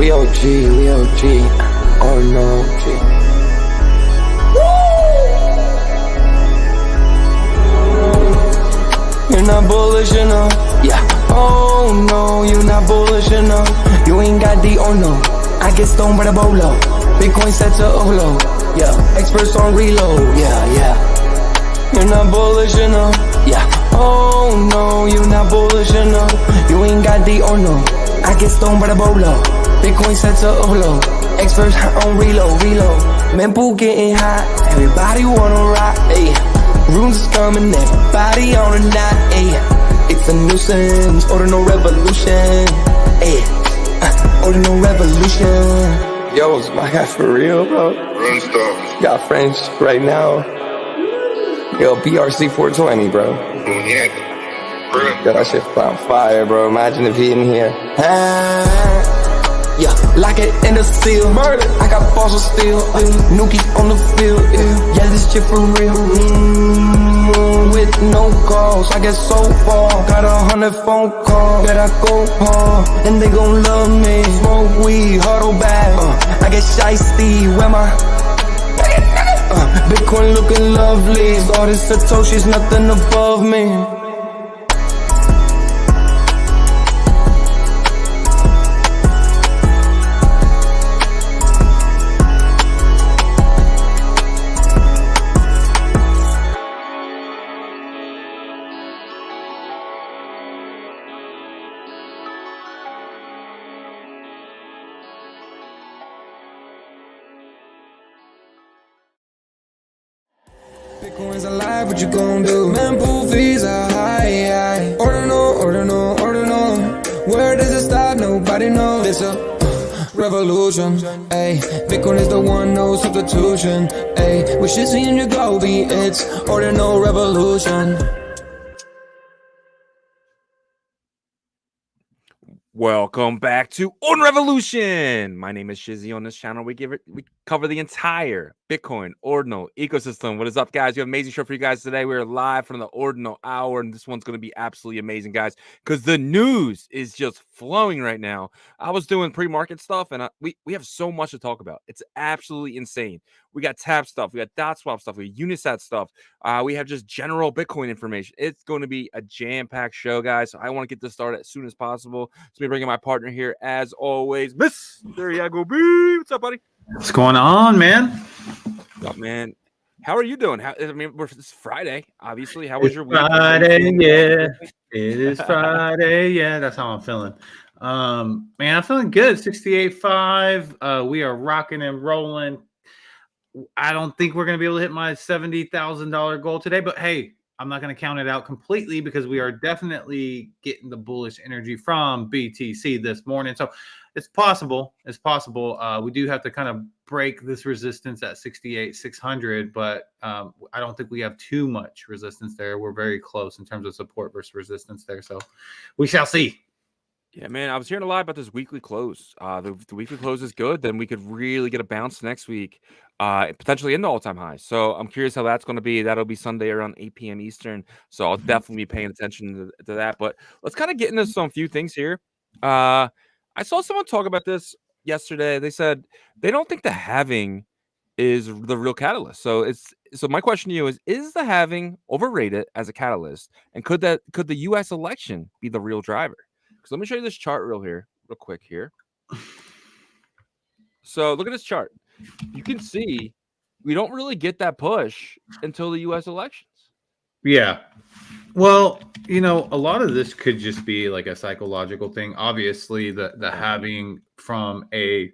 we OG, we OG. Oh no, G. You're not bullish enough, yeah. Oh no, you're not bullish enough. You ain't got the oh no. I get stoned by the bolo. Bitcoin set to Olo, yeah. Experts on reload, yeah. You're not bullish enough, yeah. Oh no, you're not bullish enough. You ain't got the oh no. I get stoned by the bolo. Bitcoin set to Olo. Experts on reload. Mempool getting hot. Everybody wanna rock, ayy. Runes is coming, everybody on a knot, ayy. It's a nuisance, Ordinal Revolution, ayy. Ordinal Revolution. Yo, is my guy for real, bro? Run stuff. Got French right now. Yo, BRC 420, bro. Yeah. Yo, that shit on fire, bro. Imagine if he in here. Yeah, lock it in the seal. Murder. I got balls of steel. Nuki on the field. Yeah, this shit for real. With no calls, I get so far. Got 100 phone calls that I go hard, and they gon' love me. Smoke weed, huddle back. I get shiesty. Where my Bitcoin looking lovely. All this Satoshi's nothing above me. Bitcoin's alive, what you gon' do? Mempool fees are high. Ordinal. Where does it stop? Nobody knows. It's a revolution, ayy. Bitcoin is the one, no substitution, ayy. With Shizzy and Yagobi, it's Ordinal Revolution. Welcome back to Ordinal Revolution. My name is Shizzy. On this channel, we cover the entire Bitcoin Ordinal ecosystem. What is up, guys? We have an amazing show for you guys today. We're live from the Ordinal Hour, and this one's going to be absolutely amazing, guys, because the news is just flowing right now. I was doing pre-market stuff, and we have so much to talk about. It's absolutely insane. We got Tap stuff, we got DotSwap stuff, we got Unisat stuff. We have just general Bitcoin information. It's going to be a jam-packed show, guys. So I want to get this started as soon as possible. So me bringing my partner here, as always, Mr. Yagobi. What's up, buddy? What's going on, man? What's up, man? How are you doing? It's Friday, obviously. How was your week? Friday, yeah. It is Friday, yeah. That's how I'm feeling. Man, I'm feeling good. 68.5. We are rocking and rolling. I don't think we're going to be able to hit my $70,000 goal today, but hey, I'm not going to count it out completely because we are definitely getting the bullish energy from BTC this morning. So it's possible. We do have to kind of break this resistance at 68,600, but I don't think we have too much resistance there. We're very close in terms of support versus resistance there. So we shall see. Yeah, man, I was hearing a lot about this weekly close. The weekly close is good. Then we could really get a bounce next week, potentially into all-time highs. So I'm curious how that's going to be. That'll be Sunday around 8 p.m. Eastern. So I'll definitely be paying attention to that. But let's kind of get into some few things here. I saw someone talk about this yesterday. They said they don't think the halving is the real catalyst. So my question to you is the halving overrated as a catalyst? And could the U.S. election be the real driver? So let me show you this chart real quick here. So look at this chart. You can see we don't really get that push until the U.S. elections. Yeah. Well, a lot of this could just be like a psychological thing. Obviously, the having from a,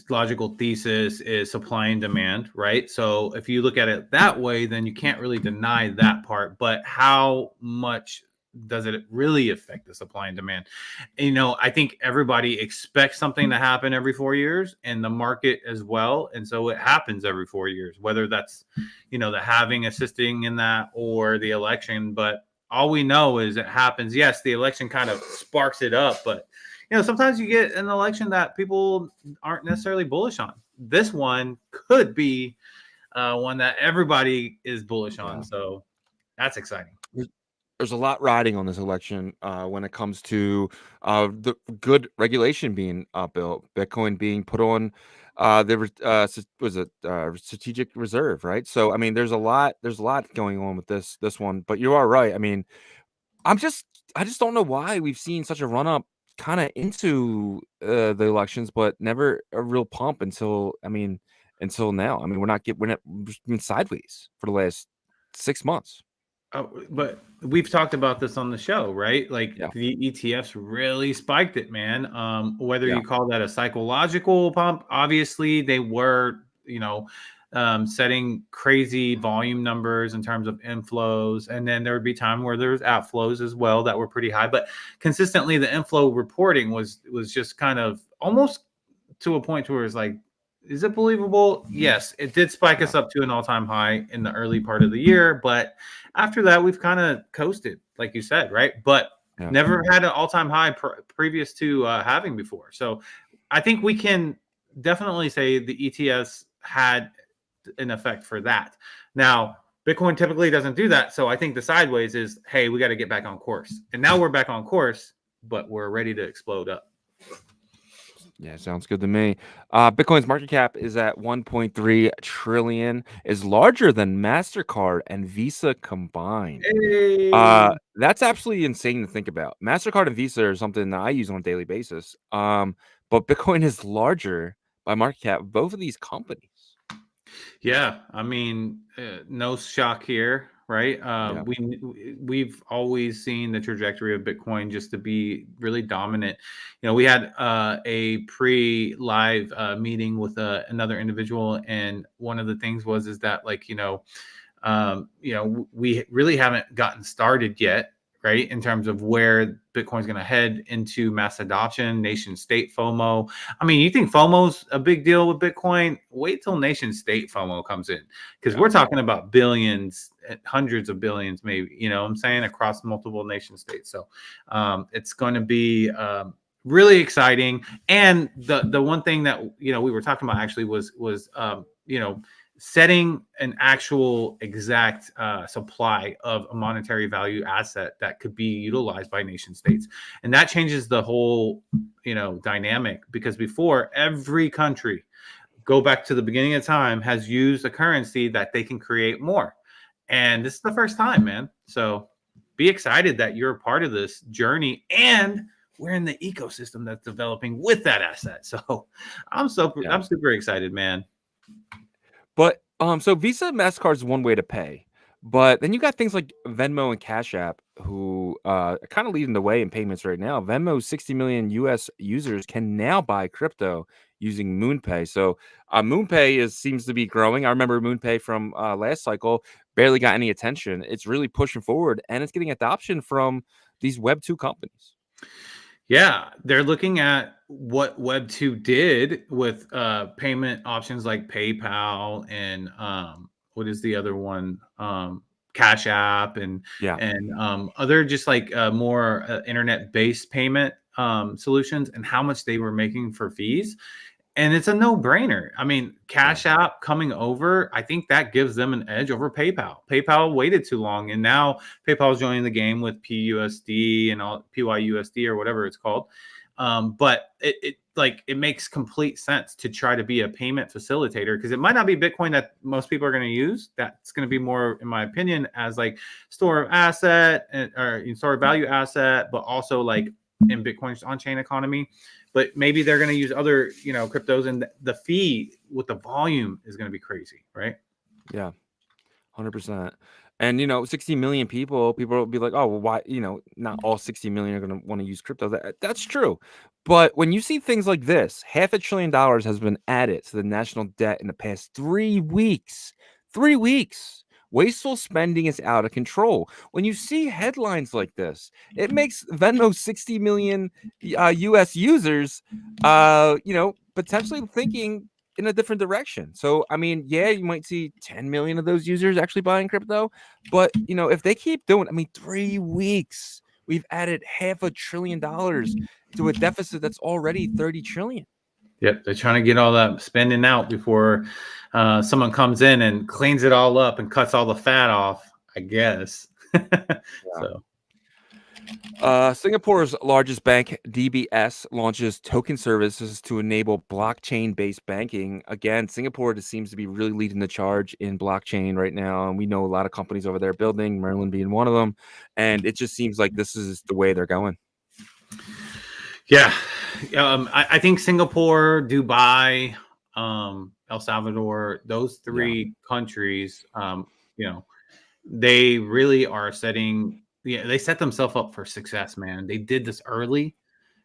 logical thesis is supply and demand, right? So if you look at it that way, then you can't really deny that part. But how much does it really affect the supply and demand? I think everybody expects something to happen every 4 years, and the market as well. And so it happens every 4 years, whether that's, the halving assisting in that or the election. But all we know is it happens. Yes, the election kind of sparks it up, but sometimes you get an election that people aren't necessarily bullish on. This one could be one that everybody is bullish on. So that's exciting. there's a lot riding on this election when it comes to the good regulation being built, Bitcoin being put on strategic reserve, right? So I mean, there's a lot going on with this one, but you are right. I mean, I just don't know why we've seen such a run up kind of into the elections, but never a real pump until now. I mean, we're just been sideways for the last 6 months. But we've talked about this on the show, right? Like Yeah. the ETFs really spiked it, man. Whether Yeah. you call that a psychological pump, obviously they were, setting crazy volume numbers in terms of inflows, and then there would be time where there was outflows as well that were pretty high. But consistently, the inflow reporting was just kind of almost to a point where it's like, is it believable? Yes, it did spike us up to an all-time high in the early part of the year, but after that, we've kind of coasted, like you said, right? But never had an all-time high previous to having before. So I think we can definitely say the ETS had an effect for that. Now, Bitcoin typically doesn't do that. So I think the sideways is, hey, we got to get back on course. And now we're back on course, but we're ready to explode up. Yeah, sounds good to me. Bitcoin's market cap is at 1.3 trillion, is larger than MasterCard and Visa combined. Hey. That's absolutely insane to think about. MasterCard and Visa are something that I use on a daily basis. But Bitcoin is larger by market cap of both of these companies. Yeah, I mean, no shock here, right? We've always seen the trajectory of Bitcoin just to be really dominant. We had a pre-live meeting with another individual, and one of the things is that we really haven't gotten started yet, right? In terms of where Bitcoin's going to head into mass adoption, nation state FOMO. I mean, you think FOMO's a big deal with Bitcoin? Wait till nation state FOMO comes in, because we're talking about billions, hundreds of billions, maybe, I'm saying, across multiple nation states. So it's going to be really exciting. And the one thing that, we were talking about actually was setting an actual exact supply of a monetary value asset that could be utilized by nation states. And that changes the whole, dynamic, because before, every country, go back to the beginning of time, has used a currency that they can create more. And this is the first time, man. So be excited that you're a part of this journey, and we're in the ecosystem that's developing with that asset. So I'm super excited, man. But so Visa and MasterCard is one way to pay, but then you got things like Venmo and Cash App, who are kind of leading the way in payments right now. Venmo's 60 million US users can now buy crypto using MoonPay. So MoonPay seems to be growing. I remember MoonPay from last cycle barely got any attention. It's really pushing forward, and it's getting adoption from these Web 2 companies. Yeah, they're looking at what Web 2 did with payment options like PayPal and what is the other one? Cash App and other just like more internet-based payment solutions, and how much they were making for fees. And it's a no-brainer. I mean, Cash App coming over, I think that gives them an edge over PayPal. PayPal waited too long, and now PayPal's joining the game with PUSD and all PYUSD or whatever it's called. But it makes complete sense to try to be a payment facilitator, because it might not be Bitcoin that most people are going to use. That's going to be more, in my opinion, as like store of asset or store of value asset, but also like in Bitcoin's on-chain economy. But maybe they're going to use other, cryptos, and the fee with the volume is going to be crazy, right? Yeah, 100%. And 60 million people will be like, oh, well, why? Not all 60 million are going to want to use crypto. That's true. But when you see things like this, $500 billion has been added to the national debt in the past 3 weeks. 3 weeks. Wasteful spending is out of control. When you see headlines like this, it makes Venmo's 60 million US users, potentially thinking in a different direction. So, I mean, yeah, you might see 10 million of those users actually buying crypto. But, if they keep doing, 3 weeks, we've added $500 billion to a deficit that's already 30 trillion. Yep, they're trying to get all that spending out before someone comes in and cleans it all up and cuts all the fat off, I guess. So Singapore's largest bank, DBS, launches token services to enable blockchain-based banking. Again, Singapore just seems to be really leading the charge in blockchain right now, and we know a lot of companies over there building, Merlin being one of them, and it just seems like this is the way they're going. Yeah, I think Singapore, Dubai, El Salvador, those three countries, they really are setting. Yeah, they set themselves up for success, man. They did this early,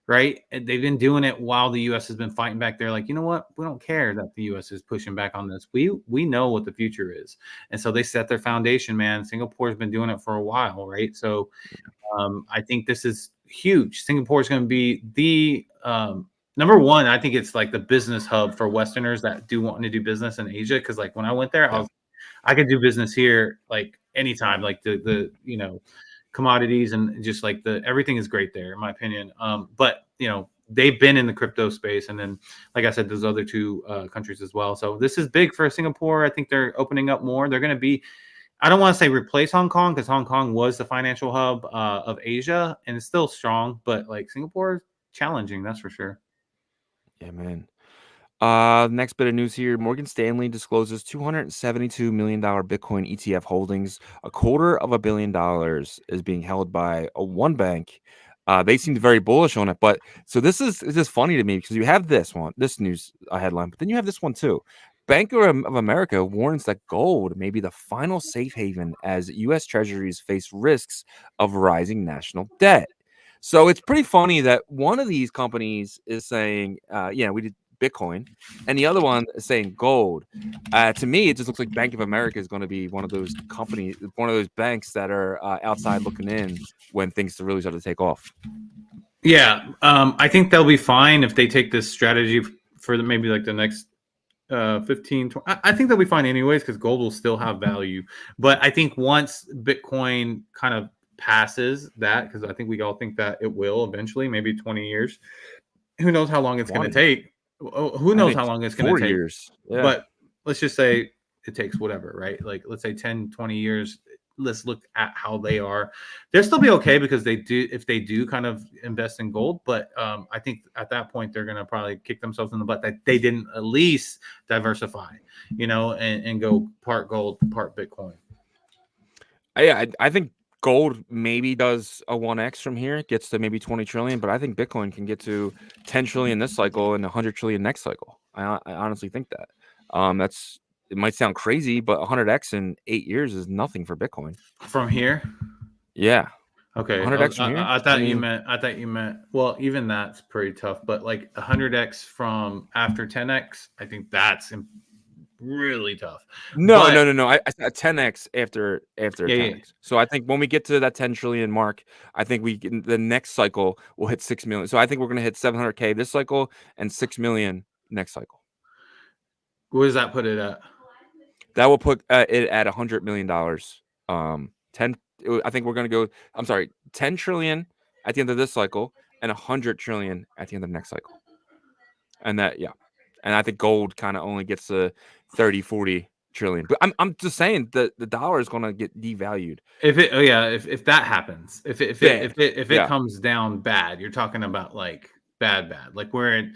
right? And they've been doing it while the U.S. has been fighting back. They're like, you know what? We don't care that the U.S. is pushing back on this. We know what the future is, and so they set their foundation, man. Singapore's been doing it for a while, right? So I think this is huge. Singapore is going to be the number one. I think it's like the business hub for Westerners that do want to do business in Asia. Because like when I went there, I could do business here like anytime. Like the commodities and just like everything is great there in my opinion. But they've been in the crypto space, and then like I said, there's other two countries as well. So this is big for Singapore. I think they're opening up more. They're going to be, I don't want to say replace Hong Kong, because Hong Kong was the financial hub of Asia and it's still strong, but like Singapore is challenging, that's for sure. Yeah, man. Next bit of news here. Morgan Stanley discloses $272 million Bitcoin ETF holdings. $250 million is being held by one bank. They seemed very bullish on it. But so this is just funny to me because you have this news headline, but then you have this one too. Bank of America warns that gold may be the final safe haven as U.S. Treasuries face risks of rising national debt. So it's pretty funny that one of these companies is saying, we did Bitcoin, and the other one is saying gold. To me, it just looks like Bank of America is going to be one of those companies, one of those banks that are outside looking in when things really start to take off. Yeah, I think they'll be fine if they take this strategy for maybe like the next 15, 20. I think they'll be fine anyways because gold will still have value. But I think once Bitcoin kind of passes that, because I think we all think that it will eventually, maybe 20 years. Who knows how long it's going to take? Who knows how long it's going to take? 4 years. Yeah. But let's just say it takes whatever, right? Like let's say 10, 20 years. Let's look at how they are. They'll still be okay because if they do kind of invest in gold. But I think at that point they're going to probably kick themselves in the butt that they didn't at least diversify, and go part gold, part Bitcoin. I think gold maybe does a 1x from here. It gets to maybe 20 trillion, but I think Bitcoin can get to 10 trillion this cycle and 100 trillion next cycle. I honestly think that. It might sound crazy, but 100x in 8 years is nothing for Bitcoin. From here? Yeah. Okay. 100x from here? I thought you meant. Well, even that's pretty tough. But like 100x from after 10x, I think that's really tough. No. I said 10x after 10x. Yeah. So I think when we get to that 10 trillion mark, I think the next cycle will hit 6 million. So I think we're going to hit 700K this cycle and 6 million next cycle. What does that put it at? That will put it at $100 million. 10. I think we're going to go. I'm sorry, 10 trillion at the end of this cycle and 100 trillion at the end of the next cycle. And that, yeah. And I think gold kind of only gets to 30, 40 trillion. But I'm just saying that the dollar is going to get devalued. If that happens, if it comes down bad, you're talking about like bad, like we're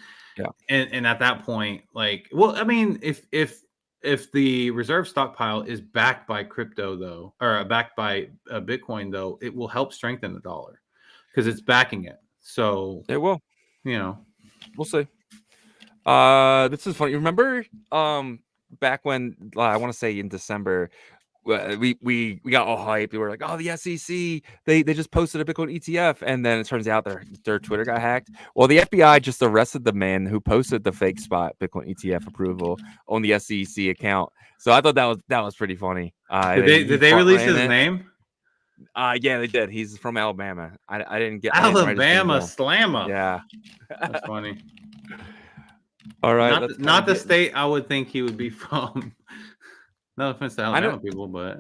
and at that point, like, well, I mean, if the reserve stockpile is backed by crypto though, or backed by Bitcoin though, it will help strengthen the dollar because it's backing it. So it will. We'll see. This is funny. Remember, back when I want to say in December, we got all hyped. We were like, "Oh, the SEC, they just posted a Bitcoin ETF," and then it turns out their Twitter got hacked. Well, the FBI just arrested the man who posted the fake spot Bitcoin ETF approval on the SEC account. So I thought that was pretty funny. Did they release his name? Yeah, they did. He's from Alabama. I didn't get Alabama Slammer. Yeah, that's funny. All right, not the state I would think he would be from. No offense to Alabama people, but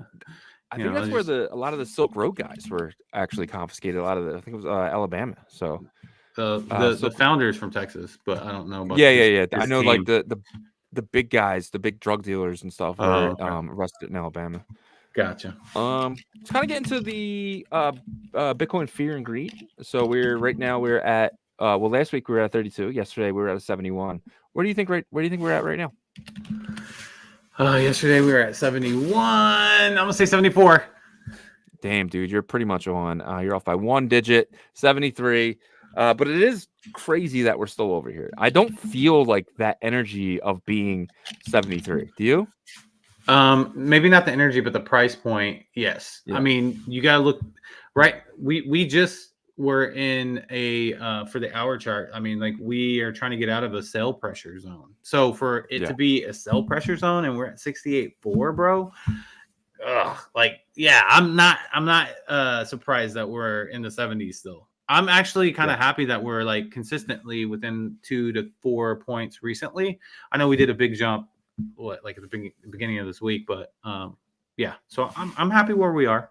I think that's where a lot of the Silk Road guys were actually confiscated. I think it was Alabama. So the founders from Texas, but I don't know about. Yeah. I know team. Like the big guys, the big drug dealers and stuff were arrested in Alabama. Gotcha. Let's kind of get into the Bitcoin fear and greed. So we're at last week we were at 32. Yesterday we were at 71. Where do you think we're at right now? Yesterday we were at 71. I'm gonna say 74. Damn, dude, you're pretty much on. You're off by one digit, 73. But it is crazy that we're still over here. I don't feel like that energy of being 73. Do you? Maybe not the energy, but the price point. Yes. Yeah. I mean, you gotta look right. We just were in a for the hour chart. I mean, like we are trying to get out of a sell pressure zone. So for it to be a sell pressure zone, and we're at 68.4, bro. I'm not surprised that we're in the 70s still. I'm actually kind of happy that we're like consistently within 2 to 4 points recently. I know we did a big jump at the beginning of this week, but so I'm happy where we are.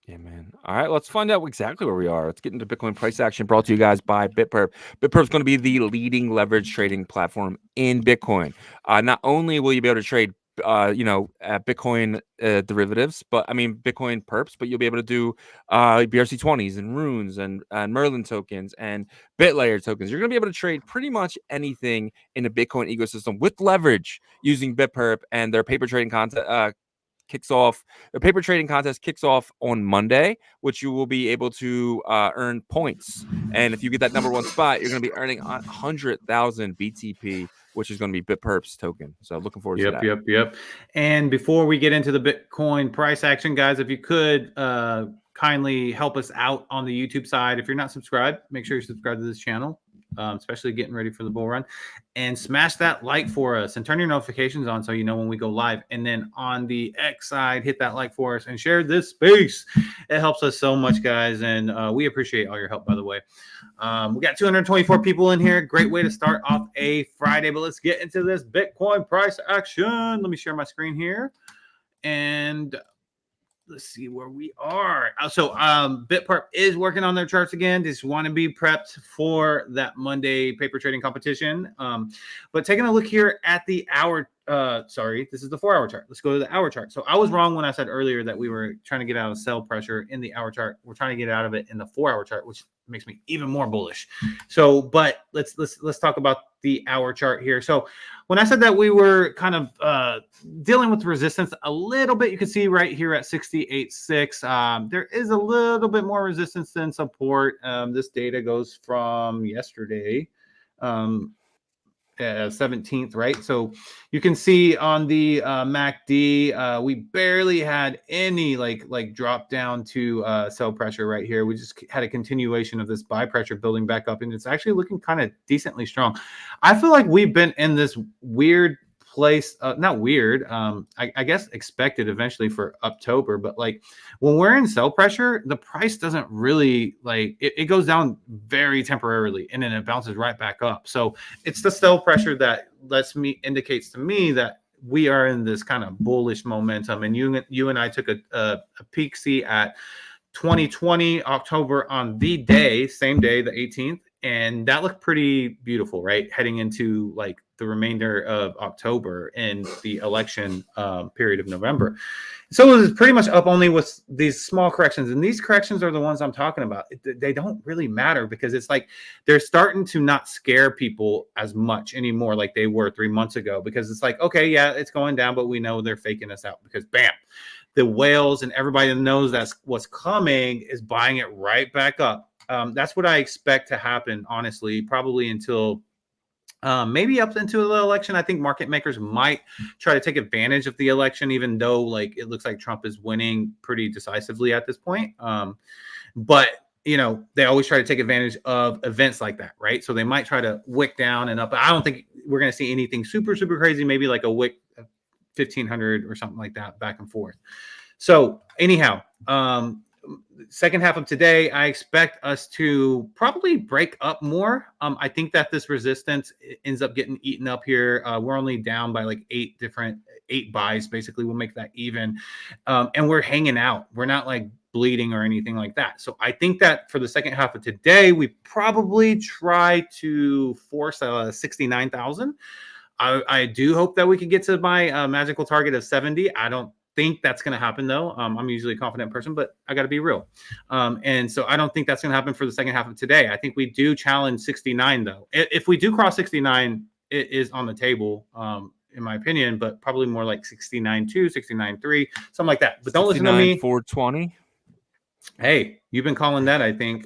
Yeah, man. All right, let's find out exactly where we are. Let's get into Bitcoin price action, brought to you guys by BitPerp. BitPerp is going to be the leading leverage trading platform in Bitcoin. Not only will you be able to trade Bitcoin derivatives, but I mean Bitcoin perps, but you'll be able to do BRC20s and runes and Merlin tokens and BitLayer tokens. You're going to be able to trade pretty much anything in the Bitcoin ecosystem with leverage using BitPerp, and their paper trading contest kicks off on Monday, which you will be able to earn points. And if you get that number one spot, you're going to be earning 100,000 BTP, which is going to be BitPerp's token. So looking forward to that. Yep. And before we get into the Bitcoin price action, guys, if you could kindly help us out on the YouTube side. If you're not subscribed, make sure you subscribe to this channel. Especially getting ready for the bull run, and smash that like for us and turn your notifications on so you know when we go live. And then on the X side, hit that like for us and share this space. It helps us so much, guys, and we appreciate all your help, by the way. We got 224 people in here. Great way to start off a Friday, but let's get into this Bitcoin price action. Let me share my screen here, and let's see where we are. So BitPerp is working on their charts again. Just want to be prepped for that Monday paper trading competition. But taking a look here at the hour, this is the 4 hour chart. Let's go to the hour chart. So I was wrong when I said earlier that we were trying to get out of sell pressure in the hour chart. We're trying to get out of it in the 4 hour chart, which makes me even more bullish. So, but let's talk about the hour chart here. So when I said that we were kind of dealing with resistance a little bit, you can see right here at 68.6, there is a little bit more resistance than support. This data goes from yesterday, 17th, right? So you can see on the MACD, we barely had any like drop down to sell pressure right here. We just had a continuation of this buy pressure building back up, and it's actually looking kind of decently strong. I feel like we've been in this weird place, not weird, I guess expected eventually for October, but like when we're in sell pressure, the price doesn't really it goes down very temporarily and then it bounces right back up. So it's the sell pressure that indicates to me that we are in this kind of bullish momentum. And you and I took a peek see at 2020 October on the same day, the 18th. And that looked pretty beautiful, right? Heading into like the remainder of October and the election period of November. So it was pretty much up only with these small corrections. And these corrections are the ones I'm talking about. They don't really matter because it's like they're starting to not scare people as much anymore like they were 3 months ago, because it's like, okay, yeah, it's going down, but we know they're faking us out because bam, the whales and everybody that knows that's what's coming is buying it right back up. That's what I expect to happen, honestly, probably until maybe up into the election. I think market makers might try to take advantage of the election, even though like it looks like Trump is winning pretty decisively at this point. But you know, they always try to take advantage of events like that, right? So they might try to wick down and up. I don't think we're going to see anything super crazy. Maybe like a wick 1500 or something like that, back and forth. So anyhow, second half of today, I expect us to probably break up more. I think that this resistance ends up getting eaten up here. We're only down by like 8 buys. Basically, we'll make that even. And we're hanging out. We're not like bleeding or anything like that. So I think that for the second half of today, we probably try to force 69,000. I do hope that we can get to my magical target of 70. I don't think that's going to happen, though. I'm usually a confident person, but I got to be real. And so I don't think that's going to happen for the second half of today. I think we do challenge 69, though. If we do cross 69, it is on the table, in my opinion, but probably more like 69.2, 69.3, something like that. But don't listen to me. 420. Hey, you've been calling that, I think.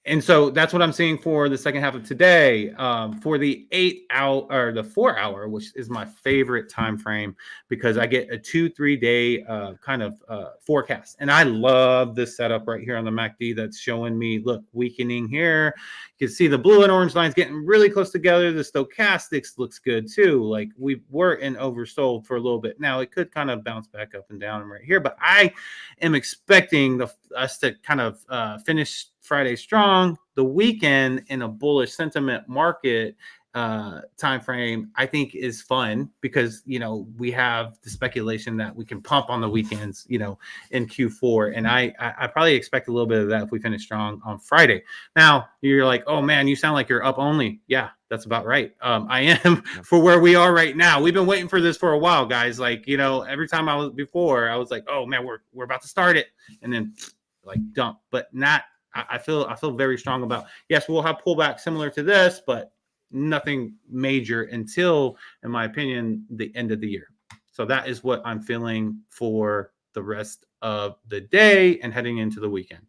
And so that's what I'm seeing for the second half of today. For the 8 hour or the 4 hour, which is my favorite time frame, because I get a 2-3 day kind of forecast. And I love this setup right here on the MACD that's showing me, look, weakening here. You can see the blue and orange lines getting really close together. The stochastics looks good too. Like we were in oversold for a little bit. Now it could kind of bounce back up and down right here, but I am expecting us to kind of finish Friday strong. The weekend in a bullish sentiment market time frame, I think, is fun because, you know, we have the speculation that we can pump on the weekends, you know, in Q4. And I probably expect a little bit of that if we finish strong on Friday. Now you're like, oh man, you sound like you're up only. Yeah, that's about right. I am for where we are right now. We've been waiting for this for a while, guys. Like, you know, every time I was like, oh man, we're about to start it. And then like dump, but not, I feel very strong about, yes, we'll have pullback similar to this, but nothing major until, in my opinion, the end of the year. So that is what I'm feeling for the rest of the day and heading into the weekend.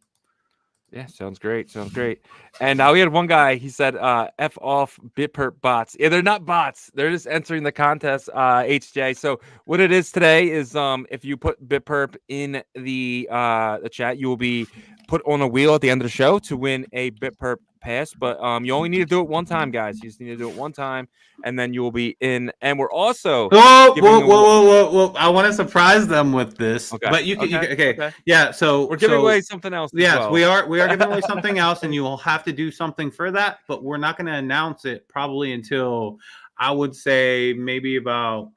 Yeah, sounds great. Sounds great. And we had one guy, he said, F off BitPerp bots. Yeah, they're not bots. They're just entering the contest, HJ. So what it is today is if you put BitPerp in the chat, you will be put on a wheel at the end of the show to win a BitPerp pass. But you only need to do it one time, guys. You just need to do it one time, and then you will be in. And we're also whoa. I want to surprise them with this. Okay. But you can okay. Yeah, so we're giving away something else. Yes, well. we are giving away something else, and you will have to do something for that, but we're not going to announce it probably until, I would say, maybe about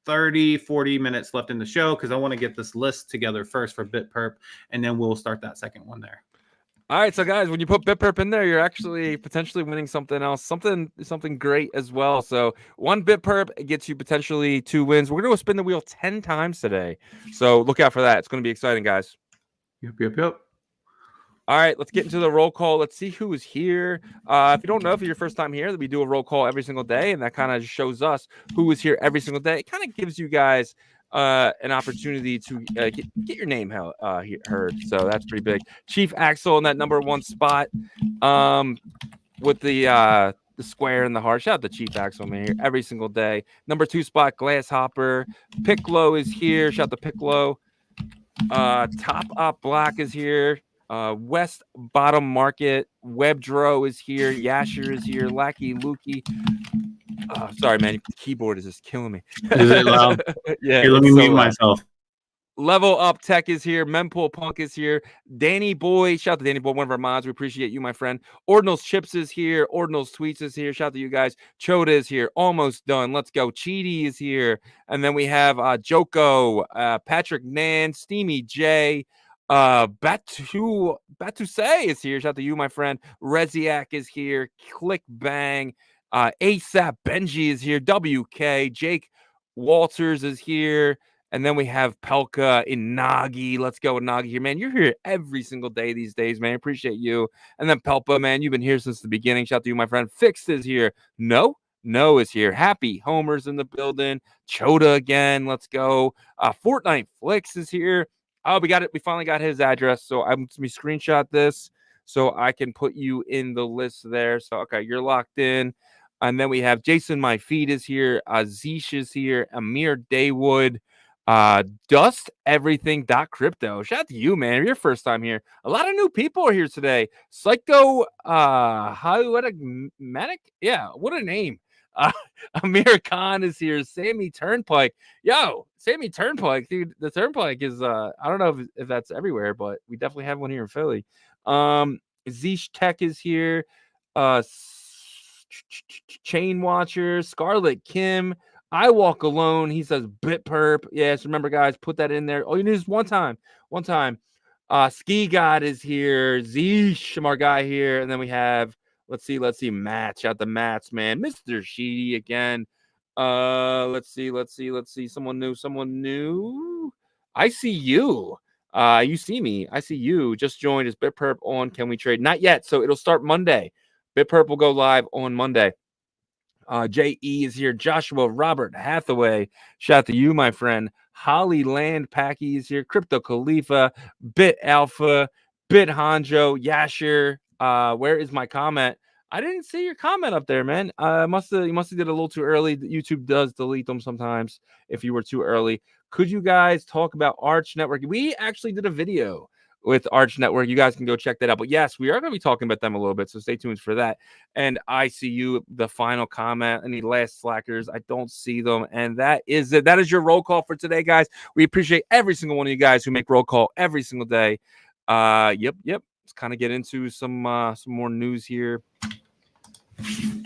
30-40 minutes left in the show, because I want to get this list together first for BitPerp, and then we'll start that second one there. All right, so guys, when you put BitPerp in there, you're actually potentially winning something else, something great as well. So one BitPerp gets you potentially 2 wins. We're going to spin the wheel 10 times today, so look out for that. It's going to be exciting, guys. Yep. All right, let's get into the roll call. Let's see who is here. If you don't know, if you're your first time here, we do a roll call every single day, and that kind of shows us who is here every single day. It kind of gives you guys an opportunity to get your name heard. So that's pretty big. Chief Axel in that number 1 spot with the square and the heart. Shout out to Chief Axel, man, here every single day. Number 2 spot, Glasshopper. Piccolo is here. Shout out to Piccolo. Top Up Black is here. West Bottom Market. Webdro is here. Yasher is here. Lackey Lukey. Sorry, man. The keyboard is just killing me. Is it loud? Yeah. Hey, let me mute myself. Level Up Tech is here. Mempool Punk is here. Danny Boy. Shout out to Danny Boy, one of our mods. We appreciate you, my friend. Ordinals Chips is here. Ordinals Tweets is here. Shout out to you guys. Choda is here. Almost done. Let's go. Cheaty is here. And then we have Joko, Patrick Nan, Steamy J, Batu Say is here. Shout out to you, my friend. Reziak is here. Click Bang. ASAP Benji is here. WK. Jake Walters is here. And then we have Pelka in Nagi. Let's go with Nagi here, man. You're here every single day these days, man. Appreciate you. And then Pelpa, man, you've been here since the beginning. Shout out to you, my friend. Fixed is here. No is here. Happy Homer's in the building. Choda again. Let's go. Fortnite Flicks is here. Oh, we got it. We finally got his address. So I'm going to screenshot this so I can put you in the list there. So, okay, you're locked in. And then we have Jason My Feed is here. Azish is here. Amir Daywood. Dust Everything Crypto. Shout out to you, man. Your first time here. A lot of new people are here today. Psycho Manic. Yeah, what a name. Amir Khan is here. Sammy Turnpike. Yo, Sammy Turnpike, dude. The Turnpike is I don't know if that's everywhere, but we definitely have one here in Philly. Zeesh Tech is here. Chain Watcher, Scarlet Kim. I Walk Alone. He says BitPerp. Yes, remember, guys, put that in there. All you need is one time. Ski God is here. Zeesh, our guy here. And then we have, let's see, Matt. Shout out to Matt's, man. Mr. Sheedy again. Let's see. Someone new. I see you. You see me. I see you. Just joined. Is BitPerp on? Can we trade? Not yet. So it'll start Monday. BitPerp will go live on Monday. JE is here. Joshua, Robert, Hathaway. Shout out to you, my friend. Holly Land Packy is here. Crypto Khalifa, Bit Alpha, Bit Hanjo, Yasher. Where is my comment? I didn't see your comment up there, man. You must have did a little too early. YouTube does delete them sometimes if you were too early. Could you guys talk about Arch Network? We actually did a video with Arch Network. You guys can go check that out. But yes, we are going to be talking about them a little bit, so stay tuned for that. And I see you, the final comment. Any last slackers? I don't see them. And that is it. That is your roll call for today, guys. We appreciate every single one of you guys who make roll call every single day. Yep. Let's kind of get into some more news here.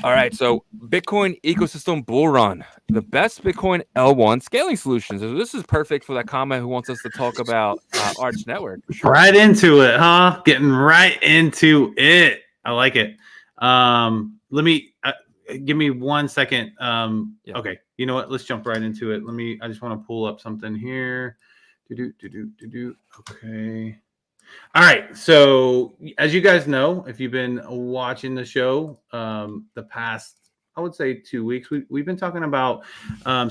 All right, so Bitcoin ecosystem bull run, the best Bitcoin L1 scaling solutions. So this is perfect for that comment who wants us to talk about Arch Network. Sure. Right into it, huh? Getting right into it. I like it. Let me give me 1 second. Yeah. Okay, you know what? Let's jump right into it. I just want to pull up something here. Okay. All right. So as you guys know, if you've been watching the show the past, I would say 2 weeks, we've been talking about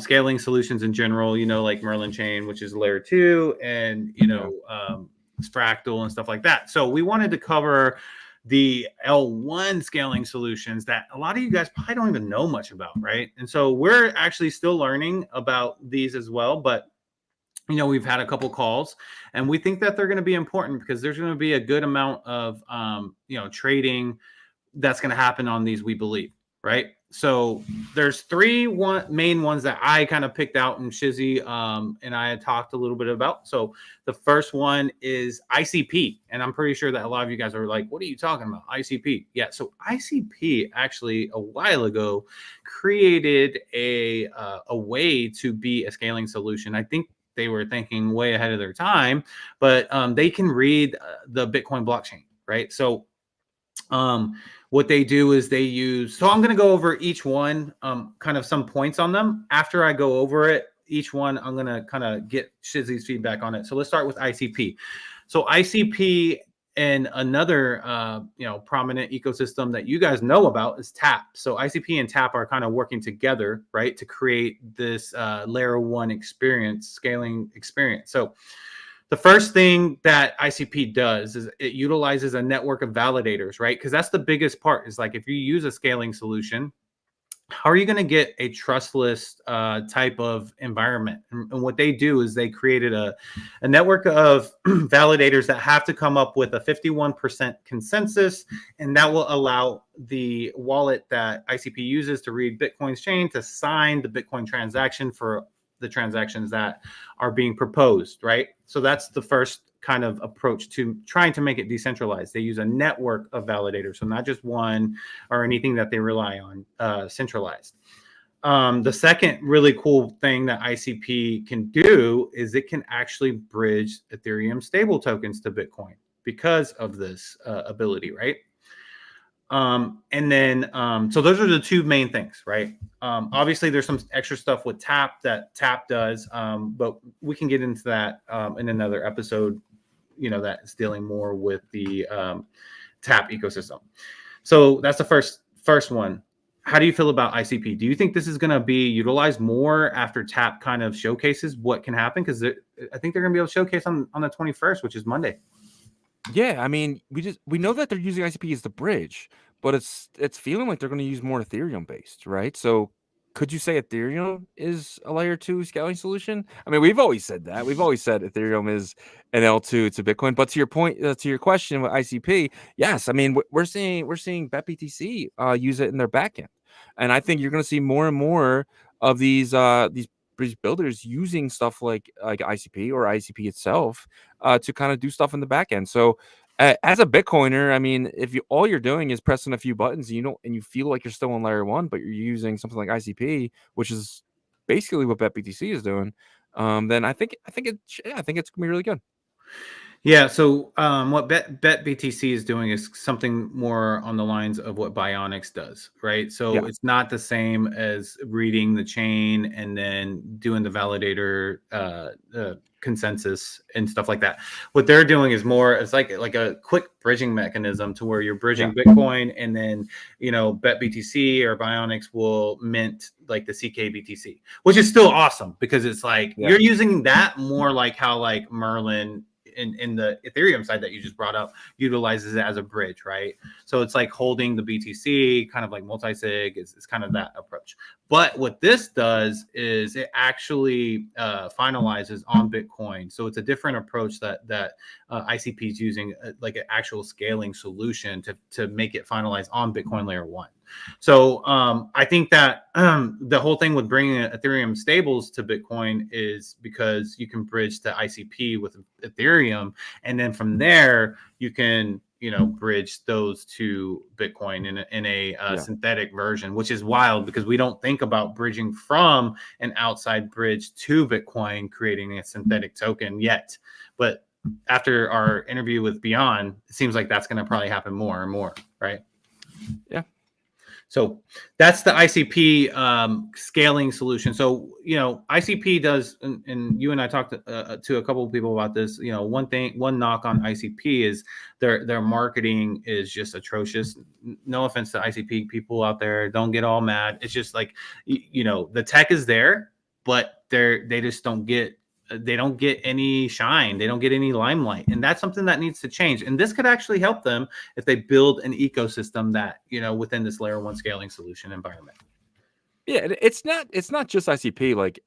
scaling solutions in general, like Merlin Chain, which is layer 2, and, Fractal and stuff like that. So we wanted to cover the L1 scaling solutions that a lot of you guys probably don't even know much about, right? And so we're actually still learning about these as well, but we've had a couple calls, and we think that they're going to be important because there's going to be a good amount of, trading that's going to happen on these, we believe, right? So there's three main ones that I kind of picked out, and Shizzy and I had talked a little bit about. So the first one is ICP, and I'm pretty sure that a lot of you guys are like, what are you talking about? ICP. Yeah. So ICP actually a while ago created a way to be a scaling solution. I think they were thinking way ahead of their time, but they can read the Bitcoin blockchain, right? So what they do is they use, so I'm going to go over each one, kind of some points on them. After I go over it, each one, I'm going to kind of get Shizzy's feedback on it. So let's start with ICP. So ICP and another, prominent ecosystem that you guys know about is TAP. So ICP and TAP are kind of working together, right, to create this layer 1 experience, scaling experience. So the first thing that ICP does is it utilizes a network of validators, right? Because that's the biggest part, is like if you use a scaling solution, how are you going to get a trustless type of environment? And what they do is they created a network of validators that have to come up with a 51% consensus, and that will allow the wallet that ICP uses to read Bitcoin's chain to sign the Bitcoin transaction for the transactions that are being proposed, right? So that's the first kind of approach to trying to make it decentralized. They use a network of validators, so not just one or anything that they rely on centralized. The second really cool thing that ICP can do is it can actually bridge Ethereum stable tokens to Bitcoin because of this ability, right? And then, so those are the two main things, right? Obviously there's some extra stuff with TAP that TAP does, but we can get into that in another episode, that's dealing more with the TAP ecosystem. So that's the first one. How do you feel about ICP? Do you think this is going to be utilized more after TAP kind of showcases what can happen? Because I think they're going to be able to showcase on the 21st, which is Monday. Yeah, I mean, we know that they're using ICP as the bridge, but it's feeling like they're going to use more Ethereum based, right? So could you say Ethereum is a layer 2 scaling solution? I mean, we've always said that. We've always said Ethereum is an L2 to Bitcoin. But to your point, to your question with ICP, yes, I mean, we're seeing BetBTC use it in their backend, and I think you're going to see more and more of these bridge builders using stuff like ICP or ICP itself to kind of do stuff in the back end. So as a Bitcoiner, I mean, if all you're doing is pressing a few buttons, and you feel like you're still on layer 1, but you're using something like ICP, which is basically what BetBTC is doing, then I think it's gonna be really good. Yeah, so what BTC is doing is something more on the lines of what Bionics does, right? So Yeah. it's not the same as reading the chain and then doing the validator consensus and stuff like that. What they're doing is more, it's like a quick bridging mechanism to where you're bridging Bitcoin, and then BTC or Bionics will mint like the CKBTC, which is still awesome because it's like you're using that more like how like Merlin in the Ethereum side that you just brought up utilizes it as a bridge, right? So it's like holding the BTC, kind of like multi-sig, is kind of that approach. But what this does is it actually finalizes on Bitcoin. So it's a different approach that ICP is using, like an actual scaling solution to make it finalize on Bitcoin layer 1. So I think that the whole thing with bringing Ethereum stables to Bitcoin is because you can bridge to ICP with Ethereum, and then from there you can bridge those to Bitcoin in a synthetic version, which is wild because we don't think about bridging from an outside bridge to Bitcoin, creating a synthetic token yet. But after our interview with Beyond, it seems like that's going to probably happen more and more, right? Yeah. So that's the ICP scaling solution. So ICP does, and you and I talked to a couple of people about this. One knock on ICP is their marketing is just atrocious. No offense to ICP people out there, don't get all mad. It's just like the tech is there, but they just don't get any shine. They don't get any limelight. And that's something that needs to change. And this could actually help them if they build an ecosystem that, within this layer 1 scaling solution environment. Yeah, it's not just ICP. Like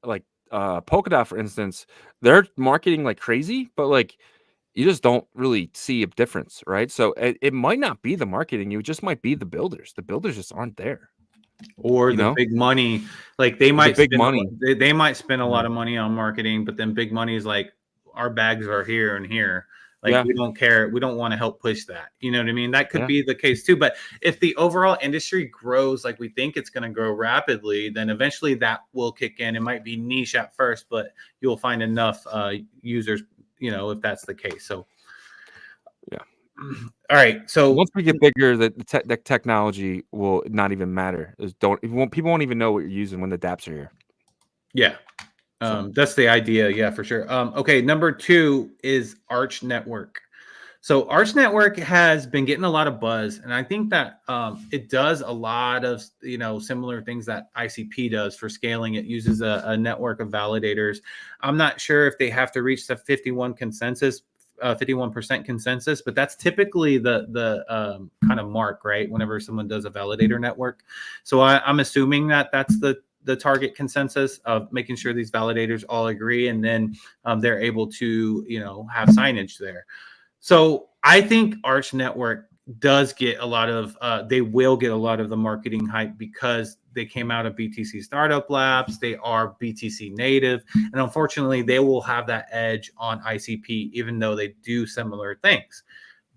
Polkadot, for instance, they're marketing like crazy, but like you just don't really see a difference, right? So it might not be the marketing, you just might be the builders. The builders just aren't there. Or the big money, like they might big spend money. They might spend a lot of money on marketing, but then big money is like, our bags are here and here. Like we don't care. We don't want to help push that. You know what I mean? That could be the case too. But if the overall industry grows like we think it's going to grow rapidly, then eventually that will kick in. It might be niche at first, but you'll find enough users, if that's the case. So yeah. All right. So once we get bigger, the technology will not even matter. People won't even know what you're using when the dApps are here. Yeah. That's the idea. Yeah, for sure. Okay. Number 2 is Arch Network. So Arch Network has been getting a lot of buzz, and I think that it does a lot of similar things that ICP does for scaling. It uses a network of validators. I'm not sure if they have to reach the 51% consensus, but that's typically the kind of mark, right? Whenever someone does a validator network. So I'm assuming that that's the target consensus of making sure these validators all agree, and then they're able to have signage there. So I think Arch Network does get a lot of they will get a lot of the marketing hype because they came out of BTC Startup Labs. They are BTC native, and unfortunately they will have that edge on ICP, even though they do similar things.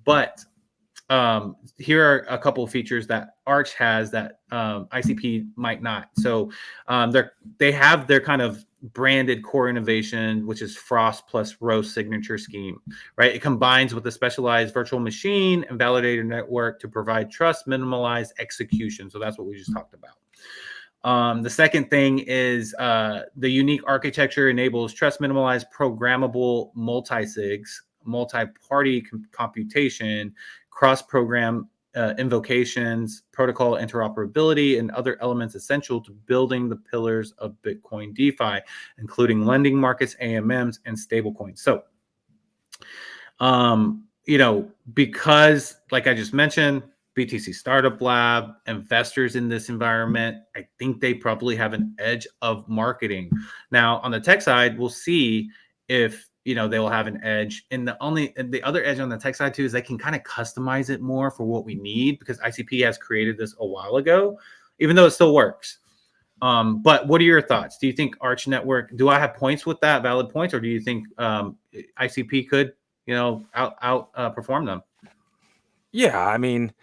But here are a couple of features that Arch has that ICP might not. So they have their kind of branded core innovation, which is Frost plus Rose signature scheme, right? It combines with a specialized virtual machine and validator network to provide trust, minimalize execution. So that's what we just talked about. The second thing is the unique architecture enables trust, minimalized, programmable multi-sigs, multi-party computation, cross-program invocations, protocol interoperability, and other elements essential to building the pillars of Bitcoin DeFi, including lending markets, AMMs, and stablecoins. So, because like I just mentioned, BTC Startup Lab, investors in this environment, I think they probably have an edge of marketing. Now, on the tech side, we'll see if they will have an edge. And the other edge on the tech side too is they can kind of customize it more for what we need, because ICP has created this a while ago, even though it still works. But what are your thoughts? Do you think Arch Network, do I have points with that, valid points, or do you think ICP could outperform them? Yeah, I mean,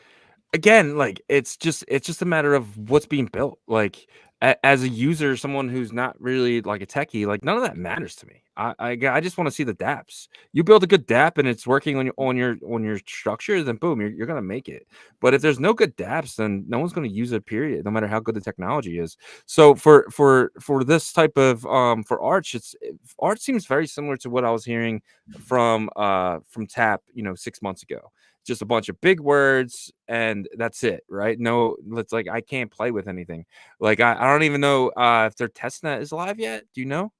again, like it's just a matter of what's being built. Like as a user, someone who's not really like a techie, like none of that matters to me. I just want to see the dApps. You build a good dApp and it's working on your structure, then boom, you're gonna make it. But if there's no good dApps, then no one's gonna use it. Period. No matter how good the technology is. So for this type of for Arch, Arch seems very similar to what I was hearing from Tap, 6 months ago. Just a bunch of big words and that's it, right? No, it's like I can't play with anything. Like I don't even know if their testnet is live yet. Do you know?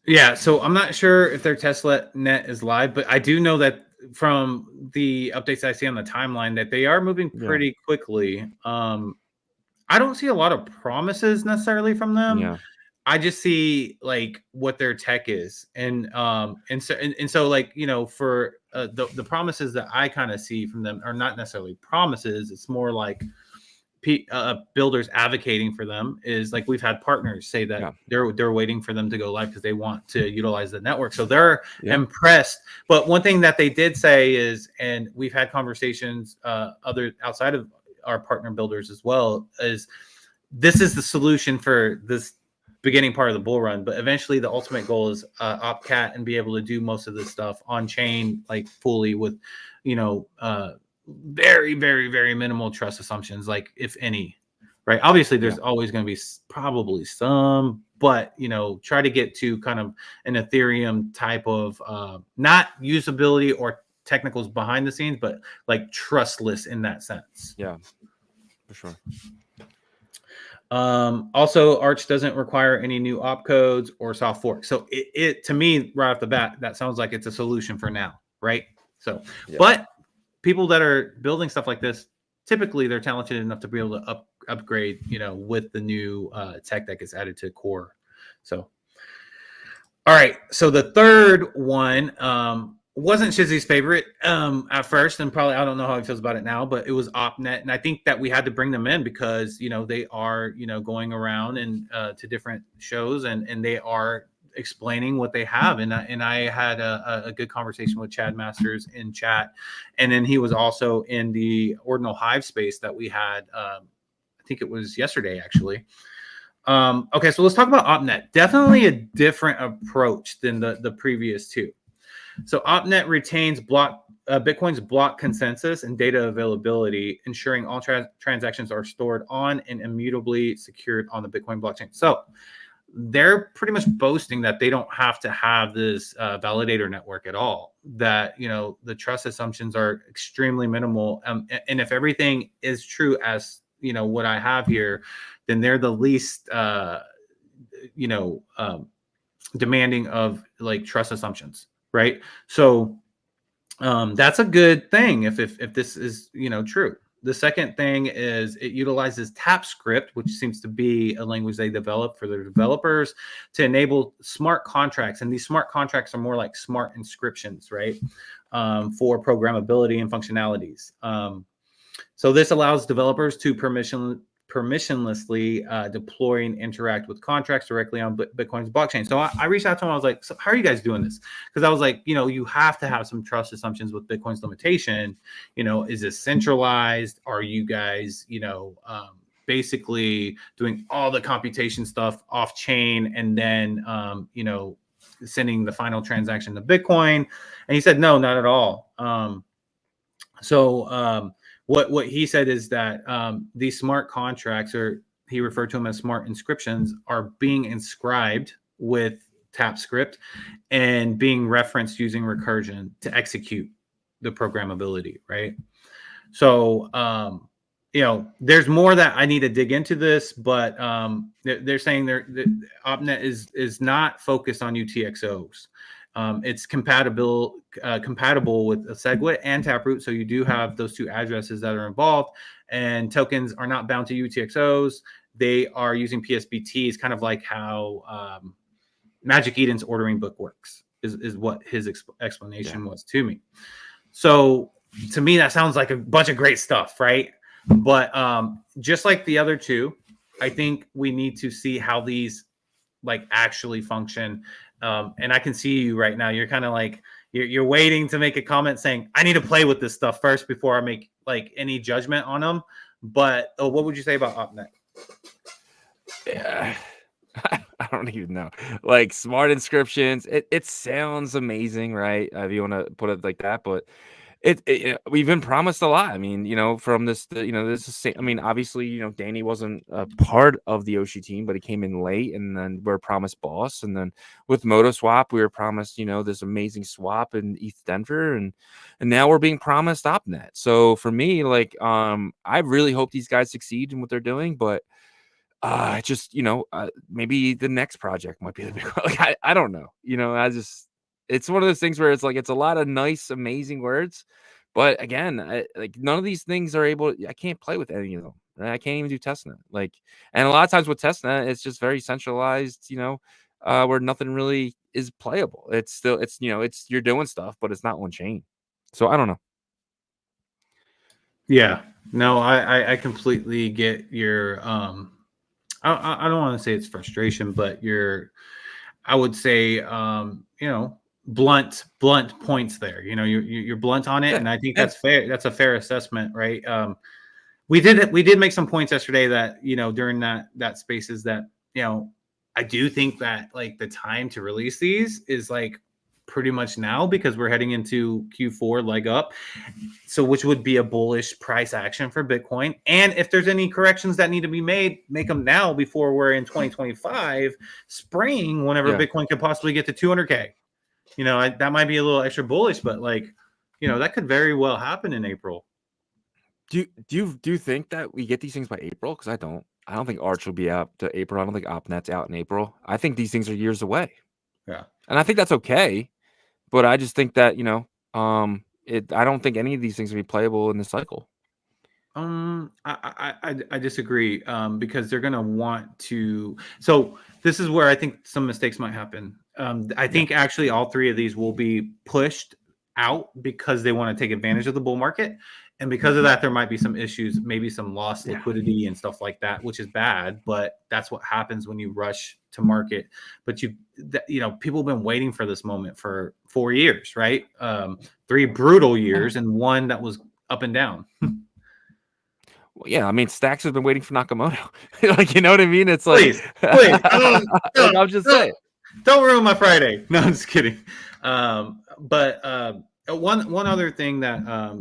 Yeah, so I'm not sure if their testnet is live, but I do know that from the updates I see on the timeline that they are moving pretty quickly. I don't see a lot of promises necessarily from them. Yeah. I just see like what their tech is, and so like for the promises that I kind of see from them are not necessarily promises. It's more like builders advocating for them. Is like we've had partners say that they're waiting for them to go live because they want to utilize the network, so they're impressed. But one thing that they did say is, and we've had conversations other outside of our partner builders as well, is this is the solution for this beginning part of the bull run, but eventually the ultimate goal is opcat and be able to do most of this stuff on chain, like fully with very, very, very minimal trust assumptions, like if any, right? Obviously there's always going to be probably some, but try to get to kind of an Ethereum type of not usability or technicals behind the scenes, but like trustless in that sense. Yeah, for sure. Also, Arch doesn't require any new opcodes or soft fork. So it to me, right off the bat, that sounds like it's a solution for now, right? So, but people that are building stuff like this, typically they're talented enough to be able to upgrade, with the new tech that gets added to core. So, all right. So the third one, wasn't Shizzy's favorite at first, and probably I don't know how he feels about it now, but it was OpNet, and I think that we had to bring them in because they are going around and to different shows and they are explaining what they have, and I had a good conversation with Chad Masters in chat, and then he was also in the Ordinal Hive space that we had. I think it was yesterday actually. Okay, so let's talk about OpNet. Definitely a different approach than the previous two. So OpNet retains Bitcoin's block consensus and data availability, ensuring all transactions are stored on and immutably secured on the Bitcoin blockchain. So they're pretty much boasting that they don't have to have this validator network at all, that the trust assumptions are extremely minimal, and if everything is true as what I have here, then they're the least demanding of like trust assumptions. Right. So that's a good thing if this is, true. The second thing is it utilizes TapScript, which seems to be a language they developed for their developers to enable smart contracts. And these smart contracts are more like smart inscriptions, right? For programmability and functionalities. So this allows developers to permissionlessly deploy and interact with contracts directly on Bitcoin's blockchain. So I reached out to him. I was like, so how are you guys doing this? Because I was like, you have to have some trust assumptions with Bitcoin's limitation. Is this centralized? Are you guys, basically doing all the computation stuff off chain and then, sending the final transaction to Bitcoin? And he said, no, not at all. What he said is that these smart contracts, or he referred to them as smart inscriptions, are being inscribed with TapScript and being referenced using recursion to execute the programmability, right? So, there's more that I need to dig into this, but they're saying OpNet is not focused on UTXOs. It's compatible with a SegWit and Taproot, so you do have those two addresses that are involved, and tokens are not bound to UTXOs. They are using PSBTs, kind of like how Magic Eden's ordering book works, is what his explanation was to me. So to me, that sounds like a bunch of great stuff, right? But just like the other two, I think we need to see how these like actually function. And I can see you right now. You're kind of like you're waiting to make a comment saying, I need to play with this stuff first before I make like any judgment on them. But what would you say about OpNet? Yeah. I don't even know. Like smart inscriptions, it sounds amazing, right? If you want to put it like that, but we've been promised a lot. I mean, from this is, I mean, obviously, Danny wasn't a part of the Oshi team, but he came in late, and then we're promised boss, and then with MotoSwap, we were promised, this amazing swap in ETH Denver, and now we're being promised OpNet. So for me, like, I really hope these guys succeed in what they're doing, but just maybe the next project might be the big one. Like, I don't know. It's one of those things where it's like it's a lot of nice, amazing words, but again, like none of these things are able. I can't play with any of them. Right? I can't even do testnet. Like, and a lot of times with testnet, it's just very centralized. Where nothing really is playable. It's still it's you're doing stuff, but it's not on chain. So I don't know. Yeah, no, I completely get your I don't want to say it's frustration, but I would say blunt points there. You're blunt on it, and I think that's fair. That's a fair assessment, right? We did make some points yesterday that during that spaces that I do think that like the time to release these is like pretty much now, because we're heading into Q4 leg up, so which would be a bullish price action for Bitcoin. And if there's any corrections that need to be made, make them now before we're in 2025 spring, whenever Bitcoin could possibly get to 200K. That might be a little extra bullish, but like that could very well happen in April. Do you think that we get these things by April? Because I don't think Arch will be out to April. I don't think OpNet's out in April. I think these things are years away. Yeah, and I think that's okay. But I just think that I don't think any of these things will be playable in this cycle. I disagree, because they're gonna want to. So this is where I think some mistakes might happen. I think actually all three of these will be pushed out because they want to take advantage of the bull market, and because of that, there might be some issues, maybe some lost liquidity and stuff like that, which is bad. But that's what happens when you rush to market. But people have been waiting for this moment for 4 years, right? 3 brutal years and one that was up and down. Well, yeah, I mean, Stacks has been waiting for Nakamoto. Like, you know what I mean? It's like, please, I'm just saying. Don't ruin my Friday. No, I'm just kidding. But one other thing that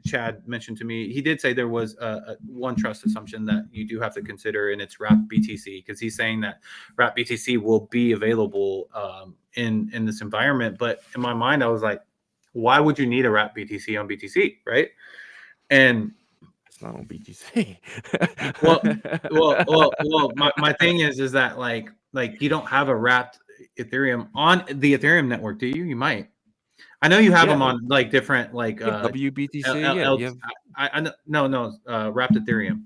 Chad mentioned to me, he did say there was one trust assumption that you do have to consider, and it's wrap BTC, because he's saying that wrap BTC will be available in this environment. But in my mind, I was like, why would you need a wrap BTC on BTC, right? And it's not on BTC. well, my thing is that like you don't have a wrapped Ethereum on the Ethereum network, do you? You might. I know you have them on like different like WBTC. Wrapped Ethereum,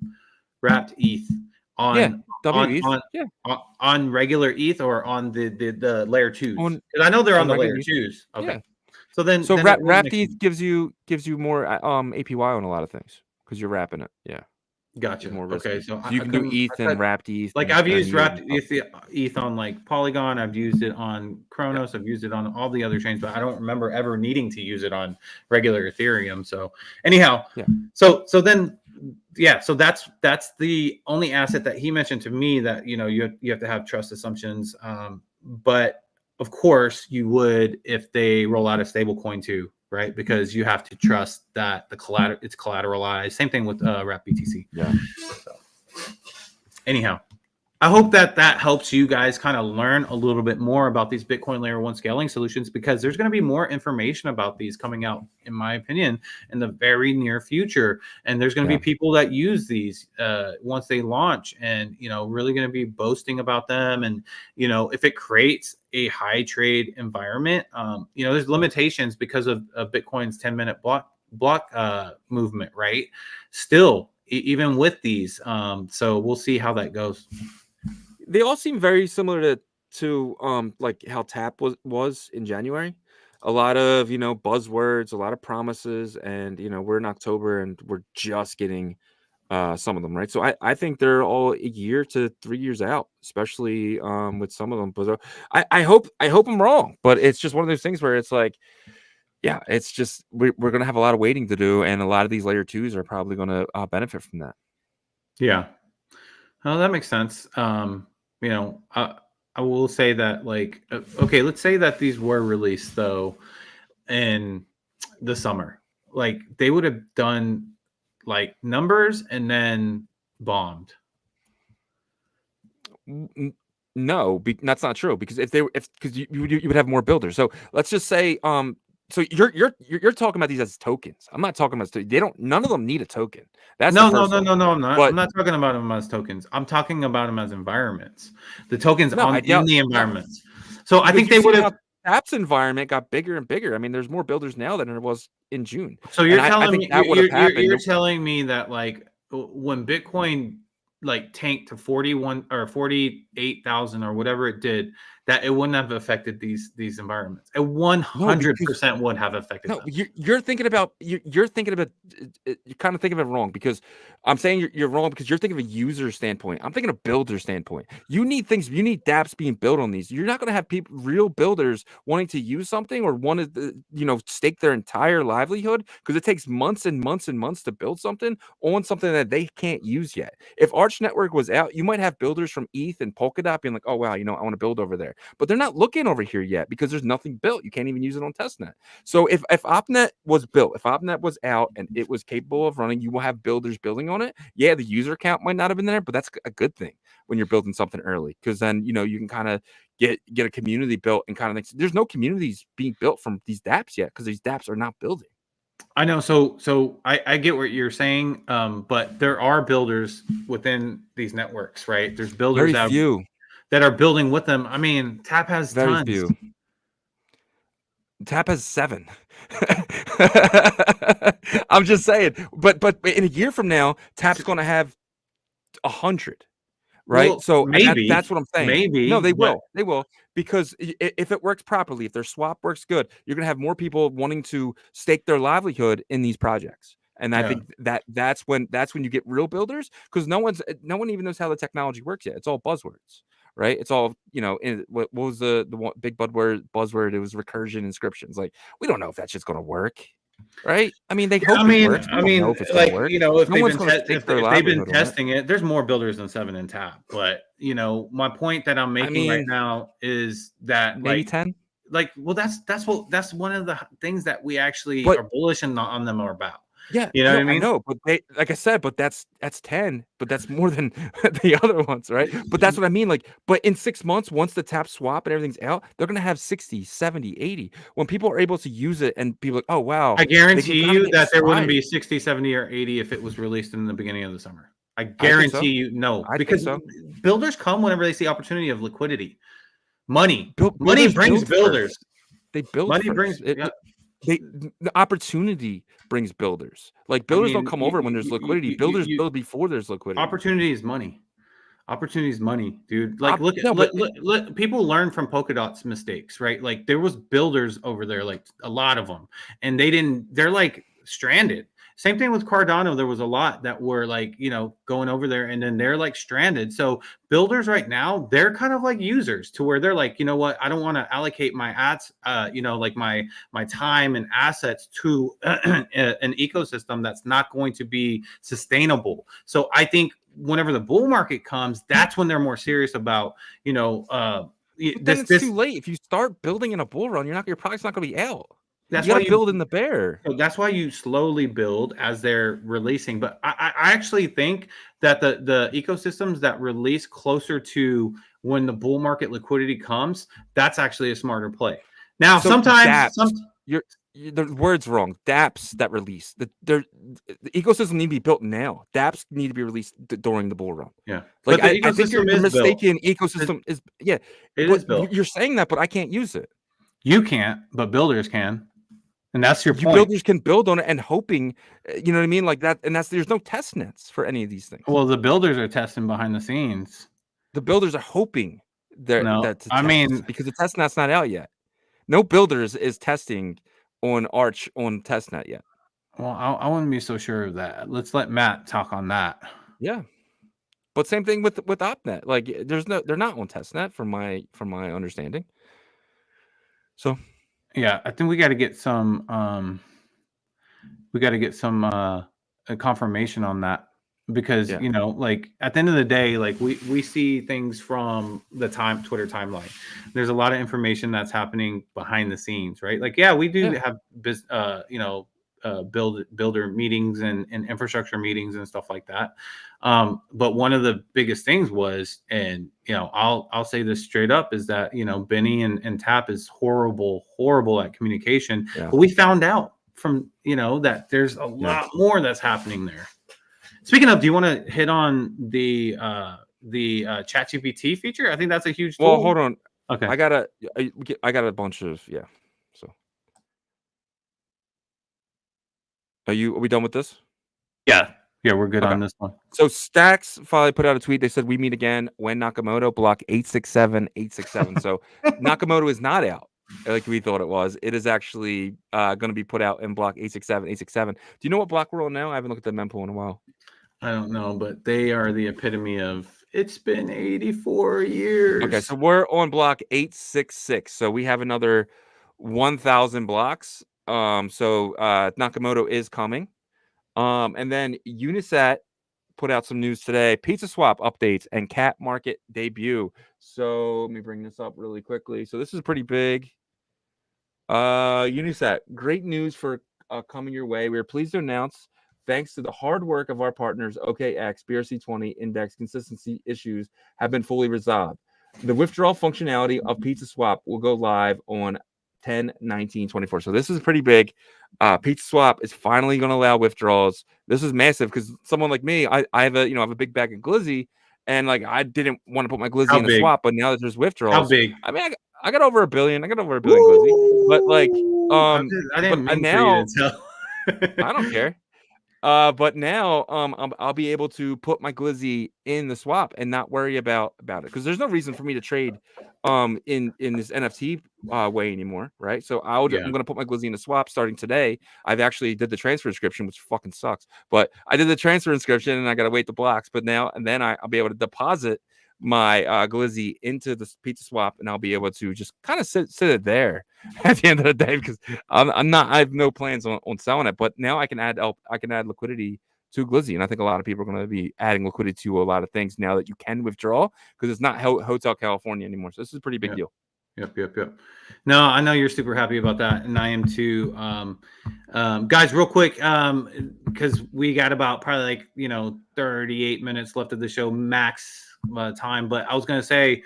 wrapped ETH on on regular ETH, or on the layer 2s. Because I know they're on the layer 2s. Okay. Yeah. So wrapped ETH gives you more APY on a lot things because you're wrapping it. Yeah. Gotcha. Okay, so you can do ETH and wrapped ETH. Like I've used wrapped ETH on like Polygon. I've used it on Kronos. I've used it on all the other chains, but I don't remember ever needing to use it on regular Ethereum. So anyhow, so that's the only asset that he mentioned to me that you have to have trust assumptions. But of course you would if they roll out a stable coin too. Right, because you have to trust that the it's collateralized. Same thing with wrap BTC. Yeah. So, anyhow, I hope that helps you guys kind of learn a little bit more about these Bitcoin Layer 1 scaling solutions, because there's going to be more information about these coming out, in my opinion, in the very near future. And there's going to be people that use these once they launch, and really going to be boasting about them. And if it creates a high trade environment, there's limitations because of Bitcoin's 10-minute block movement, right? Still, even with these, so we'll see how that goes. They all seem very similar to like how Tap was in January. A lot of buzzwords, a lot of promises, and we're in October and we're just getting some of them, right? So I think they're all a year to 3 years out, especially with some of them. But I hope I'm wrong, but it's just one of those things where it's like, yeah, it's just we're gonna have a lot of waiting to do, and a lot of these layer 2s are probably gonna benefit from that. Yeah. Oh, that makes sense. You know, I will say that, like, okay, let's say that these were released though in the summer. Like, they would have done like numbers and then bombed. No, that's not true, because if because you would have more builders. So let's just say so you're talking about these as tokens. I'm not talking about they don't none of them need a token. That's the No, no, first no, thing. no, no. I'm not. But I'm not talking about them as tokens. I'm talking about them as environments. The tokens no, I on in doubt the no, environments. So I because think you've they would seen have. how App's environment got bigger and bigger. I mean, there's more builders now than there was in June. So And you're I telling think me that would have happened. you're telling me that, like, when Bitcoin like tanked to 41 or 48,000 or whatever it did, that it wouldn't have affected these environments. It No, because 100% would have affected no, them. you're thinking about you're thinking about you're kind of thinking of it wrong, because I'm saying you're wrong because you're thinking of a user standpoint. I'm thinking of builder standpoint. You need things. You need dApps being built on these. You're not going to have people, real builders, wanting to use something or want to stake their entire livelihood, because it takes months and months and months to build something on something that they can't use yet. If Arch Network was out, you might have builders from ETH and Polkadot being like, oh wow, I want to build over there, but they're not looking over here yet because there's nothing built. You can't even use it on testnet. So if OpNet was built, if OpNet was out and it was capable of running, you will have builders building on it. Yeah, the user count might not have been there, but that's a good thing when you're building something early, because then you can kind of get a community built and kind of things. There's no communities being built from these dApps yet because these dApps are not building. I know. So I get what you're saying, but there are builders within these networks, right? There's builders Very few. that are building with them. I mean, Tap has Very tons. few. Tap has 7. I'm just saying, but in a year from now, Tap's going to have 100. Right? Well, So maybe, that's what I'm saying. No, maybe, they but will. They will, because if it works properly, if their swap works good, you're gonna have more people wanting to stake their livelihood in these projects. And I yeah. think that's when you get real builders, because no one even knows how the technology works yet. It's all buzzwords, right? It's all what was the one big buzzword? It was recursion inscriptions. Like, we don't know if that shit's gonna work, right? I mean, they hope it works. We don't know if it's gonna Like, work. if No one's gonna stake their if they've been livelihood on it. testing it, there's more builders than 7 in Tap. But my point that I'm I making right mean, now is that, maybe 10. well, that's one of the things that we actually But are bullish on them or about. yeah, You know what no, I I mean? know, but like I said, but that's 10, but that's more than the other ones, right? But that's what I mean. Like, but in 6 months, once the tap swap and everything's out, they're gonna have 60, 70, 80. When people are able to use it and people are like, oh wow, I they can guarantee kind of you get that there wouldn't inspired. be 60, 70, or 80 if it was released in the beginning of the summer. I I think guarantee so. you no, I think because so. builders come whenever they see opportunity of liquidity. Money. Money Builders brings build builders. first. They build Money brings first. yeah. The opportunity brings builders. Like, I builders don't mean, come over when there's liquidity. Builders you build before there's liquidity. opportunity is money. Opportunity is money, dude. Like, No, but let people learn from Polkadot's mistakes, right? Like, there was builders over there, like a lot of them, and they're like stranded. Same thing with Cardano. There was a lot that were like, going over there, and then they're like stranded. So builders right now, they're kind of like users, to where they're like, you know what, I don't want to allocate my ads, like my time and assets to an ecosystem that's not going to be sustainable. So I think whenever the bull market comes, that's when they're more serious about, But then it's too late. If you start building in a bull run, your product's not going to be out. That's You got why to build in the bear. so that's why you slowly build as they're releasing. But I actually think that the ecosystems that release closer to when the bull market liquidity comes, that's actually a smarter play. Now, So sometimes dApps, the word's wrong. dApps that release the ecosystem need to be built now. dApps need to be released during the bull run. yeah, Like, but the I think you're ecosystem is built. mistaken. Ecosystem is It but is built. you're saying that, but I can't use it. You can't, but builders can. And that's your You point. builders can build on it and hoping, you know what I mean, like that. And there's no test nets for any of these things. Well, the builders are testing behind the scenes. The builders are hoping No, to I test, mean, because the test net's not out yet. No builders is testing on Arch on testnet yet. well, I wouldn't be so sure of that. Let's let Matt talk on that. Yeah, but same thing with OpNet. Like, they're not on testnet from my understanding. So Yeah, I think we got to get some a confirmation on that because Yeah. you know, like at the end of the day, like we see things from the Twitter timeline. There's a lot of information that's happening behind the scenes, right? Like, yeah, we do have builder meetings and infrastructure meetings and stuff like that. But one of the biggest things was, and you know, I'll say this straight up, is that you know Benny and Tap is horrible at communication. Yeah. But we found out from you know that there's a lot more that's happening there. Speaking of, do you want to hit on the ChatGPT feature? I think that's a huge tool. Well, hold on. Okay. I got a bunch of So are we done with this? Yeah, we're good on this one. So Stacks finally put out a tweet. They said we meet again when Nakamoto block 867. So Nakamoto is not out like we thought it was. It is actually going to be put out in block 867. Do you know what block we're on now? I haven't looked at the mempool in a while. I don't know, but they are the epitome of it's been 84 years. Okay, so we're on block 866. So we have another 1,000 blocks. So Nakamoto is coming. And then Unisat put out some news today. PizzaSwap updates and cat market debut. So let me bring this up really quickly. So this is pretty big. Unisat, great news for coming your way. We're pleased to announce, thanks to the hard work of our partners, OKX, BRC20 index consistency issues have been fully resolved. The withdrawal functionality of PizzaSwap will go live on 10/19/24. So this is pretty big. PizzaSwap is finally going to allow withdrawals. This is massive because someone like me, I have a big bag of glizzy, and like I didn't want to put my glizzy in a swap, but now that there's withdrawals, how big? I mean, I got over $1 billion. I got over $1 billion glizzy, but like, I didn't mean now, for you to tell. I don't care. But now I'll be able to put my glizzy in the swap and not worry about it, because there's no reason for me to trade in this NFT way anymore, right? So I'm gonna put my glizzy in the swap starting today. I've actually did the transfer inscription, which fucking sucks, but I did the transfer inscription and I gotta wait the blocks. But now and then I'll be able to deposit my glizzy into the PizzaSwap, and I'll be able to just kind of sit it there at the end of the day, because I have no plans on selling it. But now I can add liquidity to glizzy, and I think a lot of people are going to be adding liquidity to a lot of things now that you can withdraw, because it's not Hotel California anymore. So this is a pretty big deal. Yep. No, I know you're super happy about that, and I am too. Guys, real quick, because we got about probably 38 minutes left of the show max time, but I was going to say,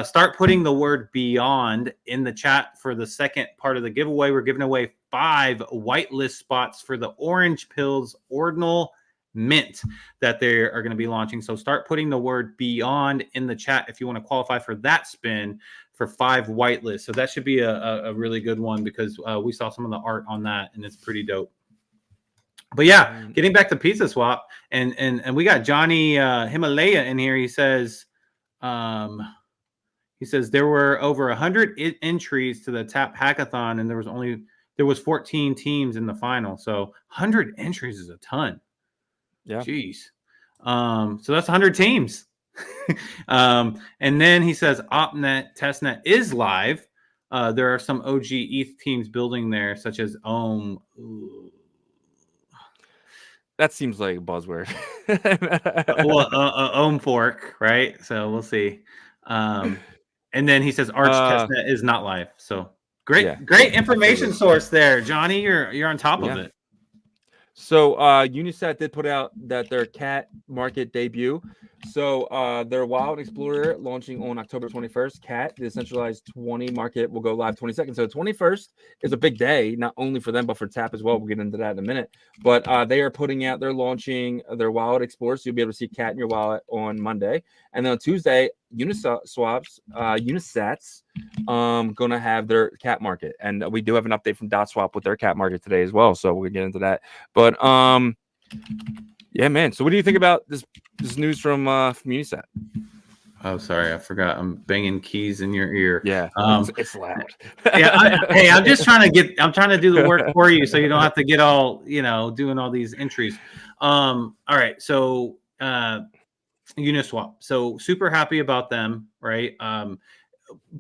start putting the word beyond in the chat for the second part of the giveaway. We're giving away 5 whitelist spots for the Orange Pills Ordinal Mint that they are going to be launching. So start putting the word beyond in the chat if you want to qualify for that spin for 5 whitelists. So that should be a really good one, because we saw some of the art on that and it's pretty dope. But yeah, getting back to PizzaSwap, and we got Johnny Himalaya in here. He says there were over 100 entries to the Tap Hackathon, and there was 14 teams in the final. So 100 entries is a ton. Yeah. Jeez. So that's 100 teams. And then he says OpNet testnet is live. There are some OG ETH teams building there, such as Ohm. Ooh. That seems like a buzzword. Well, Ohm fork, right? So we'll see. And then he says Arch testnet is not live. So great information source there, Johnny. You're on top of it. So Unisat did put out that their cat market debut. So their Wild Explorer launching on October 21st. Cat, the decentralized 20 market, will go live 22nd. So 21st is a big day, not only for them, but for Tap as well. We'll get into that in a minute. But they're launching their Wild Explorer. So you'll be able to see Cat in your wallet on Monday. And then on Tuesday, Unisat's gonna have their cat market, and we do have an update from DotSwap with their cat market today as well, so we'll get into that. But yeah, man, so what do you think about this news from Unisat? Oh, sorry, I forgot. I'm banging keys in your ear. Yeah, it's loud. Hey, I'm just trying to do the work for you, so you don't have to get all doing all these entries. All right, so Uniswap. So super happy about them, right?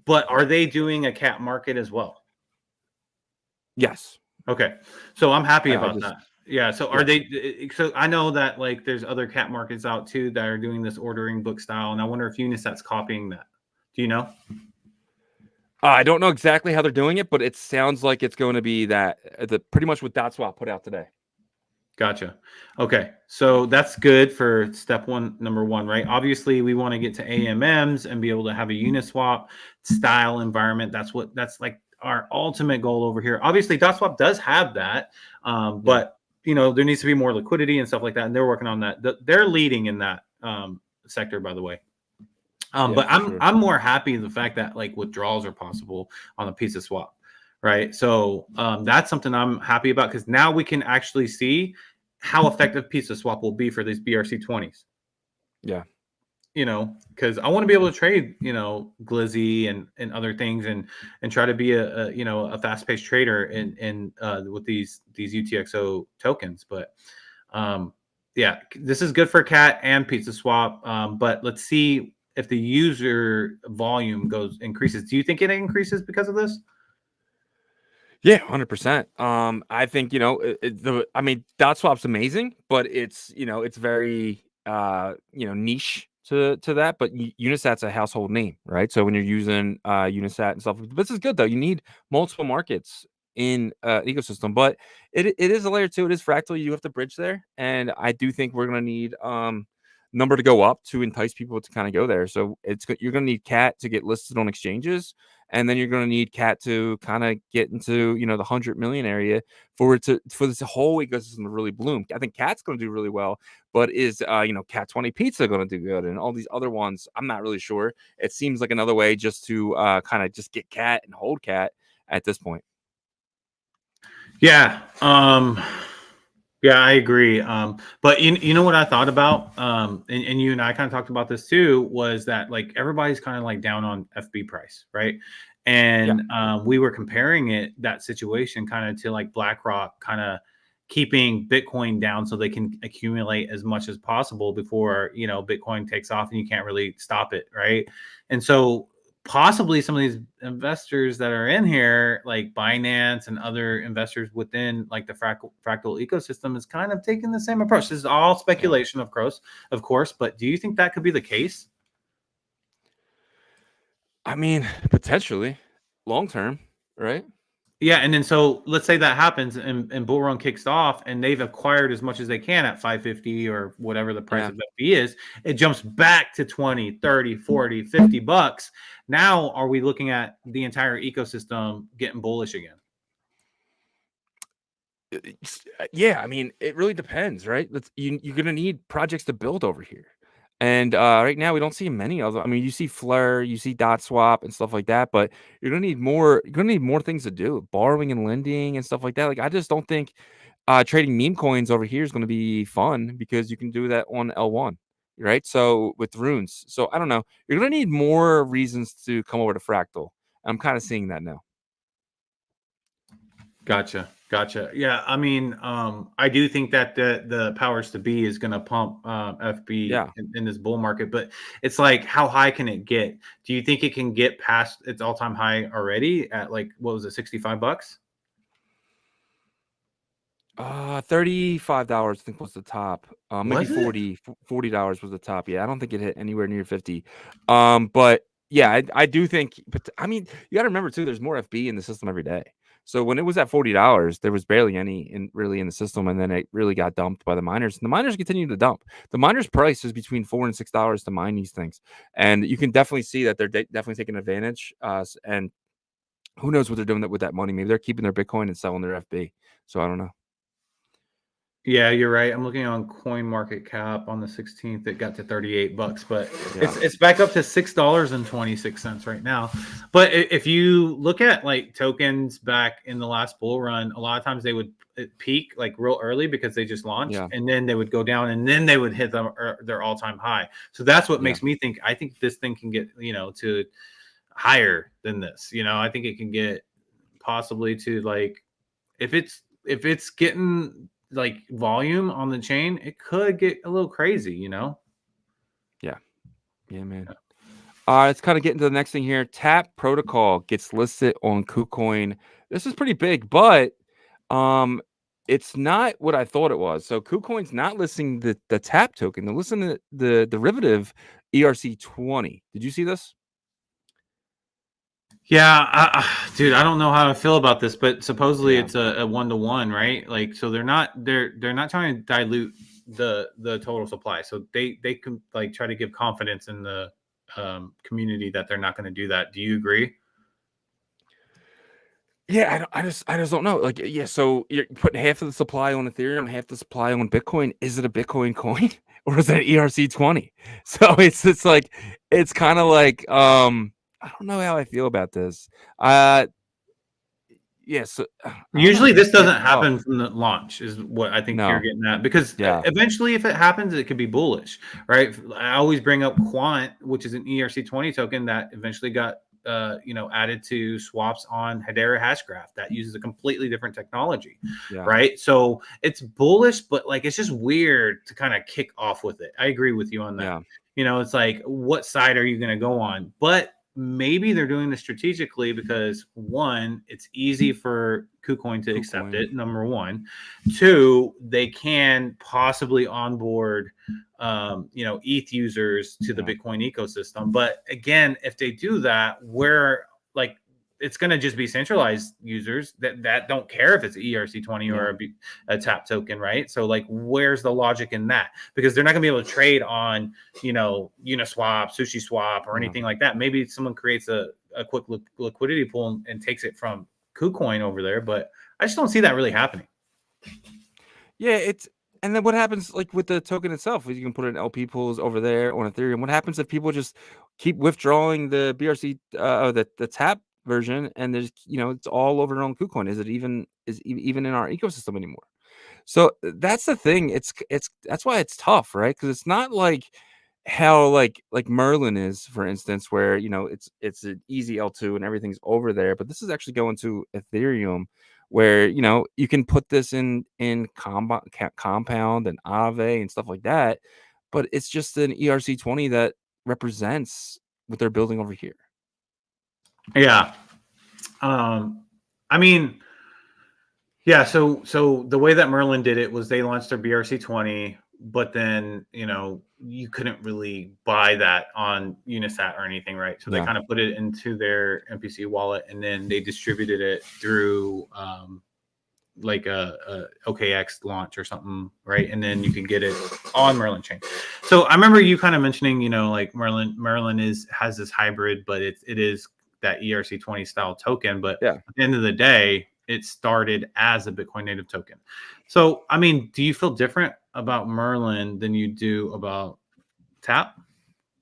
But are they doing a cat market as well? Yes. Okay. So I'm happy about that. Yeah. So are they? So I know that like there's other cat markets out too that are doing this ordering book style, and I wonder if Unisat's copying that. Do you know? I don't know exactly how they're doing it, but it sounds like it's going to be that pretty much what PizzaSwap put out today. Gotcha. Okay. So that's good for step one, number one, right? Obviously, we want to get to AMMs and be able to have a Uniswap style environment. That's like our ultimate goal over here. Obviously, DotSwap does have that, but there needs to be more liquidity and stuff like that, and they're working on that. They're leading in that sector, by the way. But I'm more happy in the fact that like withdrawals are possible on a PizzaSwap, right? So that's something I'm happy about because now we can actually see how effective PizzaSwap will be for these BRC20s. Yeah. Because I want to be able to trade, Glizzy and other things and try to be a fast-paced trader in with these UTXO tokens. But yeah, this is good for Cat and PizzaSwap. But let's see if the user volume increases. Do you think it increases because of this? Yeah, 100%. I think DotSwap's amazing, but it's it's very niche to that. But Unisat's a household name, right? So when you're using Unisat and stuff, this is good though. You need multiple markets in ecosystem, but it is a layer 2. It is fractal. You have to bridge there, and I do think we're gonna need number to go up to entice people to kind of go there. So you're gonna need Cat to get listed on exchanges. And then you're going to need Cat to kind of get into, the 100 million area for this whole ecosystem to really bloom. I think Cat's going to do really well, but is, Cat 20 Pizza going to do good? And all these other ones, I'm not really sure. It seems like another way just to kind of just get Cat and hold Cat at this point. Yeah. Yeah, I agree. But you know what I thought about, and you and I kind of talked about this too, was that like everybody's kind of like down on FB price, right? And we were comparing that situation kind of to like BlackRock kind of keeping Bitcoin down so they can accumulate as much as possible before Bitcoin takes off and you can't really stop it, right? And so possibly some of these investors that are in here, like Binance and other investors within like the fractal ecosystem, is kind of taking the same approach. This is all speculation, of course, but do you think that could be the case? I mean, potentially long term, right? Yeah, and then so let's say that happens and Bull Run kicks off and they've acquired as much as they can at 550 or whatever the price of FB is. It jumps back to 20, 30, 40, 50 bucks. Now are we looking at the entire ecosystem getting bullish again? Yeah, I mean, it really depends, right? You're going to need projects to build over here. And right now, we don't see many of them. I mean, you see Flare, you see DotSwap and stuff like that, but you're gonna need more. You're gonna need more things to do, borrowing and lending and stuff like that. Like, I just don't think trading meme coins over here is going to be fun because you can do that on L1, right? So with runes, so I don't know. You're gonna need more reasons to come over to Fractal. I'm kind of seeing that now. Gotcha. Yeah, I mean, I do think that the powers to be is going to pump FB in this bull market, but it's like, how high can it get? Do you think it can get past its all-time high already at like, what was it, 65 bucks? $35 I think was the top. Maybe $40 was the top. Yeah, I don't think it hit anywhere near 50. But yeah, I do think. But I mean, you got to remember too. There's more FB in the system every day. So when it was at $40, there was barely any really in the system, and then it really got dumped by the miners. And the miners continue to dump. The miners' price is between $4 and $6 to mine these things, and you can definitely see that they're definitely taking advantage. And who knows what they're doing with that money? Maybe they're keeping their Bitcoin and selling their FB. So I don't know. Yeah, you're right. I'm looking on Coin Market Cap on the 16th. It got to 38 bucks, but it's back up to $6.26 right now. But if you look at like tokens back in the last bull run, a lot of times they would peak like real early because they just launched, and then they would go down, and then they would hit their all-time high. So that's what makes me think. I think this thing can get to higher than this. I think it can get possibly to like if it's getting like volume on the chain, it could get a little crazy, Yeah, man. Let's kind of get into the next thing here. Tap Protocol gets listed on KuCoin. This is pretty big, but it's not what I thought it was. So KuCoin's not listing the TAP token. They're listing the derivative ERC20. Did you see this? Yeah, dude, I don't know how to feel about this, but supposedly Yeah. it's a 1-to-1, right? Like, so they're not trying to dilute the total supply. So they can like try to give confidence in the community that they're not going to do that. Do you agree? Yeah, I just don't know. Like, yeah, so you're putting half of the supply on Ethereum, half the supply on Bitcoin. Is it a Bitcoin coin or is that ERC20? So it's like it's kind of like I don't know how I feel about this. Yes, Usually this Yeah, doesn't happen from the launch, is what I think you're no, getting at, because yeah, eventually if it happens, it could be bullish, right? I always bring up Quant, which is an ERC20 token that eventually got added to swaps on Hedera Hashgraph that uses a completely different technology, yeah, right? So it's bullish, but like it's just weird to kind of kick off with it. I agree with you on that. yeah, It's like, what side are you going to go on? But maybe they're doing this strategically because, one, it's easy for KuCoin to accept KuCoin. it. Number one. Two, they can possibly onboard, ETH users to the Yeah. Bitcoin ecosystem. But again, if they do that, where like it's going to just be centralized users that don't care if it's ERC20 or a TAP token, right? So like, where's the logic in that? Because they're not going to be able to trade on, Uniswap, SushiSwap, or Yeah. anything like that. Maybe someone creates a quick liquidity pool and takes it from KuCoin over there, but I just don't see that really happening. Yeah, and then what happens like with the token itself? You can put in LP pools over there on Ethereum. What happens if people just keep withdrawing the BRC the TAP version and there's it's all over on KuCoin? Is it even even in our ecosystem anymore? So that's the thing. That's why it's tough, right? Because it's not like how like Merlin is, for instance, where it's an easy L2 and everything's over there. But this is actually going to Ethereum, where you can put this in Compound and Aave and stuff like that. But it's just an ERC20 that represents what they're building over here. Yeah. I mean, yeah, so the way that Merlin did it was they launched their BRC20, but then you couldn't really buy that on Unisat or anything, right? So they kind of put it into their MPC wallet, and then they distributed it through like a OKX launch or something, right? And then you can get it on Merlin chain. So I remember you kind of mentioning, like Merlin has this hybrid, but it is that ERC20 style token. But Yeah. at the end of the day, it started as a Bitcoin native token. So, I mean, do you feel different about Merlin than you do about TAP?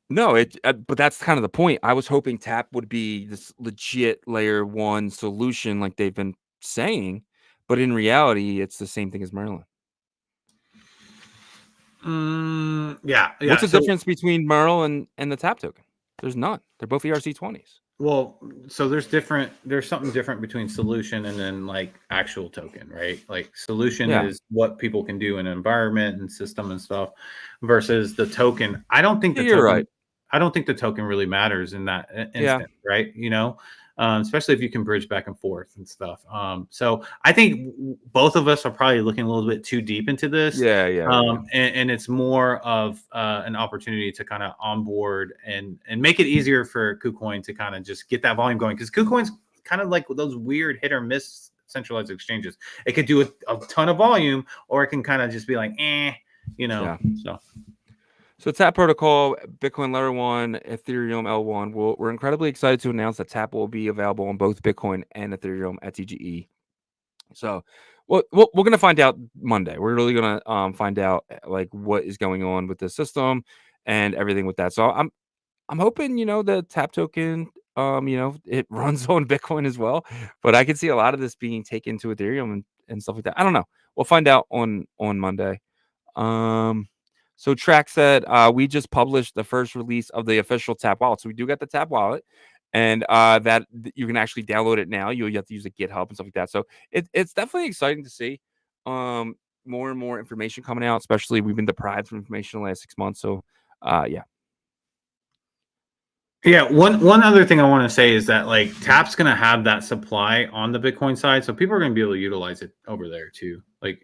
No, but that's kind of the point. I was hoping TAP would be this legit layer 1 solution like they've been saying, but in reality, it's the same thing as Merlin. Yeah. What's the difference between Merl and the TAP token? There's none. They're both ERC20s. Well, so there's something different between solution and then like actual token, right? Like solution is what people can do in an environment and system and stuff, versus the token. I don't think You're right. I don't think the token really matters in that instant, right? Especially if you can bridge back and forth and stuff. So I think both of us are probably looking a little bit too deep into this. And it's more of an opportunity to kind of onboard and make it easier for KuCoin to kind of just get that volume going, because KuCoin's kind of like those weird hit or miss centralized exchanges. It could do a ton of volume, or it can kind of just be like, So TAP protocol, Bitcoin Layer 1, Ethereum L1. We're incredibly excited to announce that TAP will be available on both Bitcoin and Ethereum at TGE. So we're going to find out Monday. We're really going to find out like what is going on with the system and everything with that. So I'm hoping, the TAP token, it runs on Bitcoin as well. But I can see a lot of this being taken to Ethereum and stuff like that. I don't know. We'll find out on Monday. So Track said, we just published the first release of the official TAP wallet. So we do get the TAP wallet, and that you can actually download it now. You have to use a GitHub and stuff like that. So it's definitely exciting to see more and more information coming out, especially we've been deprived of information the last 6 months. So yeah. Yeah, one other thing I want to say is that like TAP's going to have that supply on the Bitcoin side, so people are going to be able to utilize it over there too. like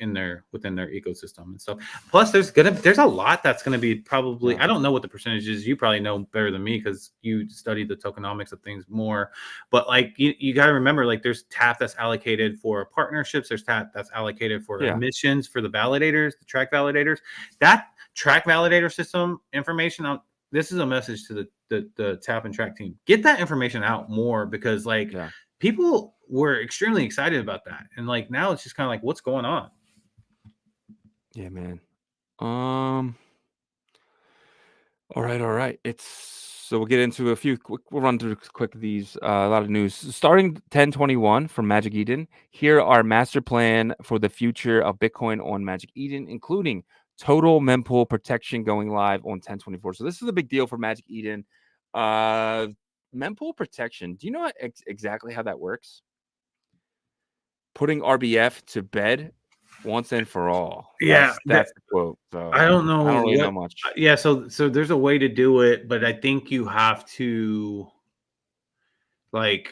within their ecosystem and stuff. Plus, there's a lot that's gonna be probably, I don't know what the percentage is. You probably know better than me because you study the tokenomics of things more. But like you got to remember, like there's TAP that's allocated for partnerships. There's TAP that's allocated for emissions for the validators, the track validators. That track validator system information. This is a message to the TAP and track team. Get that information out more because like people were extremely excited about that. And like now it's just kind of like, what's going on? Yeah, man. All right. So we'll get into a few we'll run through quick these a lot of news. Starting 10/21 from Magic Eden. Here are master plan for the future of Bitcoin on Magic Eden, including total mempool protection going live on 10/24. So this is a big deal for Magic Eden. Mempool protection. Do you know exactly how that works? Putting RBF to bed once and for all. That's the quote. So I don't know. I don't really know much. Yeah, so there's a way to do it, but I think you have to pay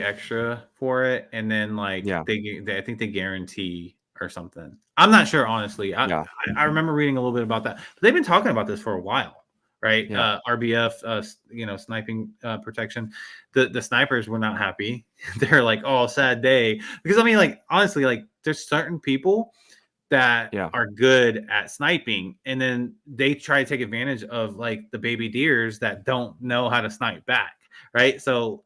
extra for it, and then I think they guarantee or something. I'm not sure, honestly. I remember reading a little bit about that, but they've been talking about this for a while, right? RBF, sniping protection. The snipers were not happy. They're like, oh, sad day, because I mean, like honestly, like there's certain people that are good at sniping, and then they try to take advantage of like the baby deers that don't know how to snipe back, right? So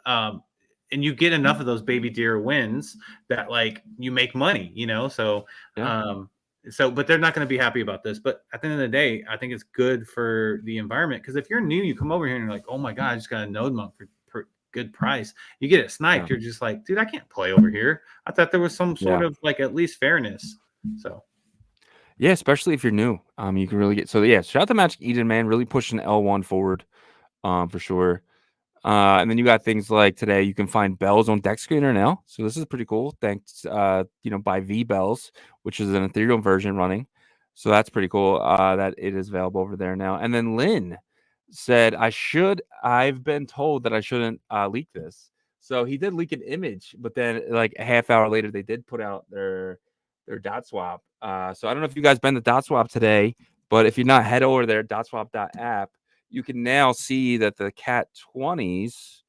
and you get enough of those baby deer wins that like you make money, so but they're not going to be happy about this. But at the end of the day, I think it's good for the environment, because if you're new, you come over here and you're like, oh my god, I just got a node monk for good price, you get it sniped, you're just like, dude, I can't play over here. I thought there was some sort of like at least fairness. So yeah, especially if you're new, you can really get. So yeah, shout out to Magic Eden, man, really pushing L1 forward, for sure. And then you got things like today, you can find bells on Deck Screener now. So this is pretty cool. Thanks, by V Bells, which is an Ethereum version running. So that's pretty cool. That it is available over there now. And then Lynn said, I've been told that I shouldn't leak this. So he did leak an image, but then like a half hour later, they did put out their dot swap. So I don't know if you guys been to dot swap today, but if you're not, head over there, dotswap.app. You can now see that the Cat 20s,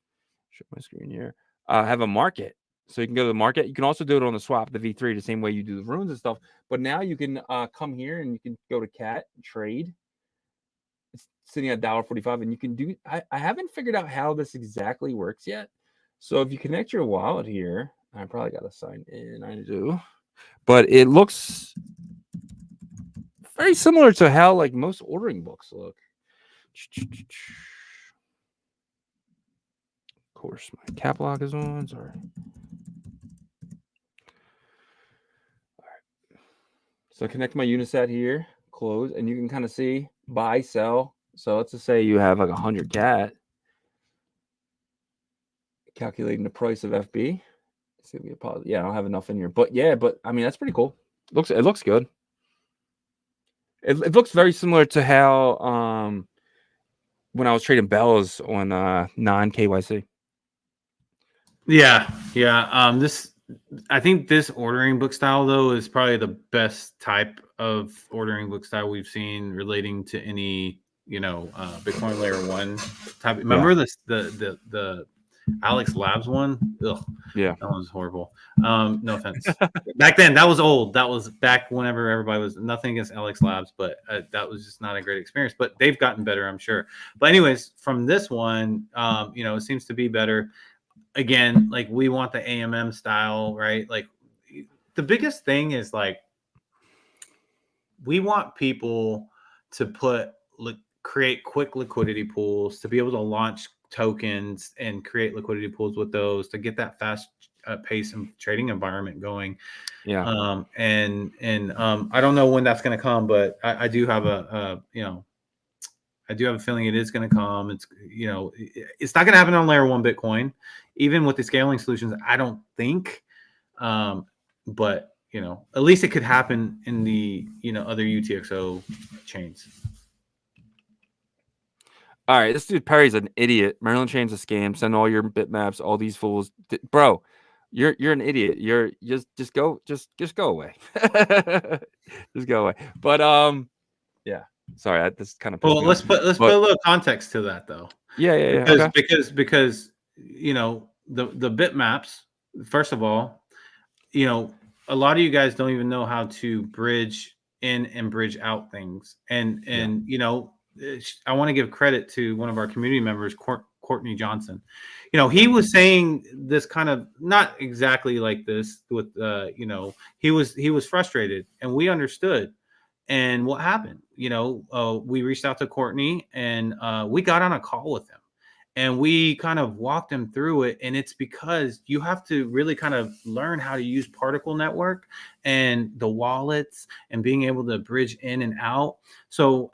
show my screen here, have a market. So you can go to the market. You can also do it on the swap, the V3, the same way you do the runes and stuff. But now you can come here and you can go to Cat, trade. It's sitting at $1.45, and you can do. I haven't figured out how this exactly works yet. So if you connect your wallet here, I probably got to sign in. I do. But it looks very similar to how like most ordering books look. Of course, my cap lock is on. Sorry. All right. So connect my Unisat here, close, and you can kind of see buy, sell. So let's just say you have like 100 cat. Calculating the price of FB. Let's see if we pause. Yeah, I don't have enough in here, but I mean that's pretty cool. It looks good. It looks very similar to how when I was trading bells on non-KYC. Yeah. I think this ordering book style though is probably the best type of ordering book style we've seen relating to any Bitcoin layer 1 type. Remember the Alex Labs one? Ugh, yeah, that one's horrible. No offense. Back then, that was old. That was back whenever everybody was, nothing against Alex Labs, but that was just not a great experience. But they've gotten better, I'm sure. But anyways, from this one, it seems to be better. Again, like we want the AMM style, right? Like the biggest thing is like we want people to create quick liquidity pools, to be able to launch tokens and create liquidity pools with those, to get that fast pace and trading environment going. Yeah. I don't know when that's going to come, but I do have a feeling it is going to come. It's it's not going to happen on layer 1 Bitcoin, even with the scaling solutions. I don't think, but at least it could happen in the other UTXO chains. All right, this dude Perry's an idiot. Maryland chain's a scam. Send all your bitmaps. All these fools, bro. You're an idiot. You're just go away. Just go away. But yeah. Sorry, this kind of pissed Well, me let's off. put a little context to that though. Yeah. Okay. Because you know the bitmaps. First of all, you know a lot of you guys don't even know how to bridge in and bridge out things, and I want to give credit to one of our community members, Courtney Johnson. He was saying this kind of not exactly like this with he was frustrated, and we understood. And what happened? We reached out to Courtney, and we got on a call with him, and we kind of walked him through it. And it's because you have to really kind of learn how to use particle network and the wallets and being able to bridge in and out. So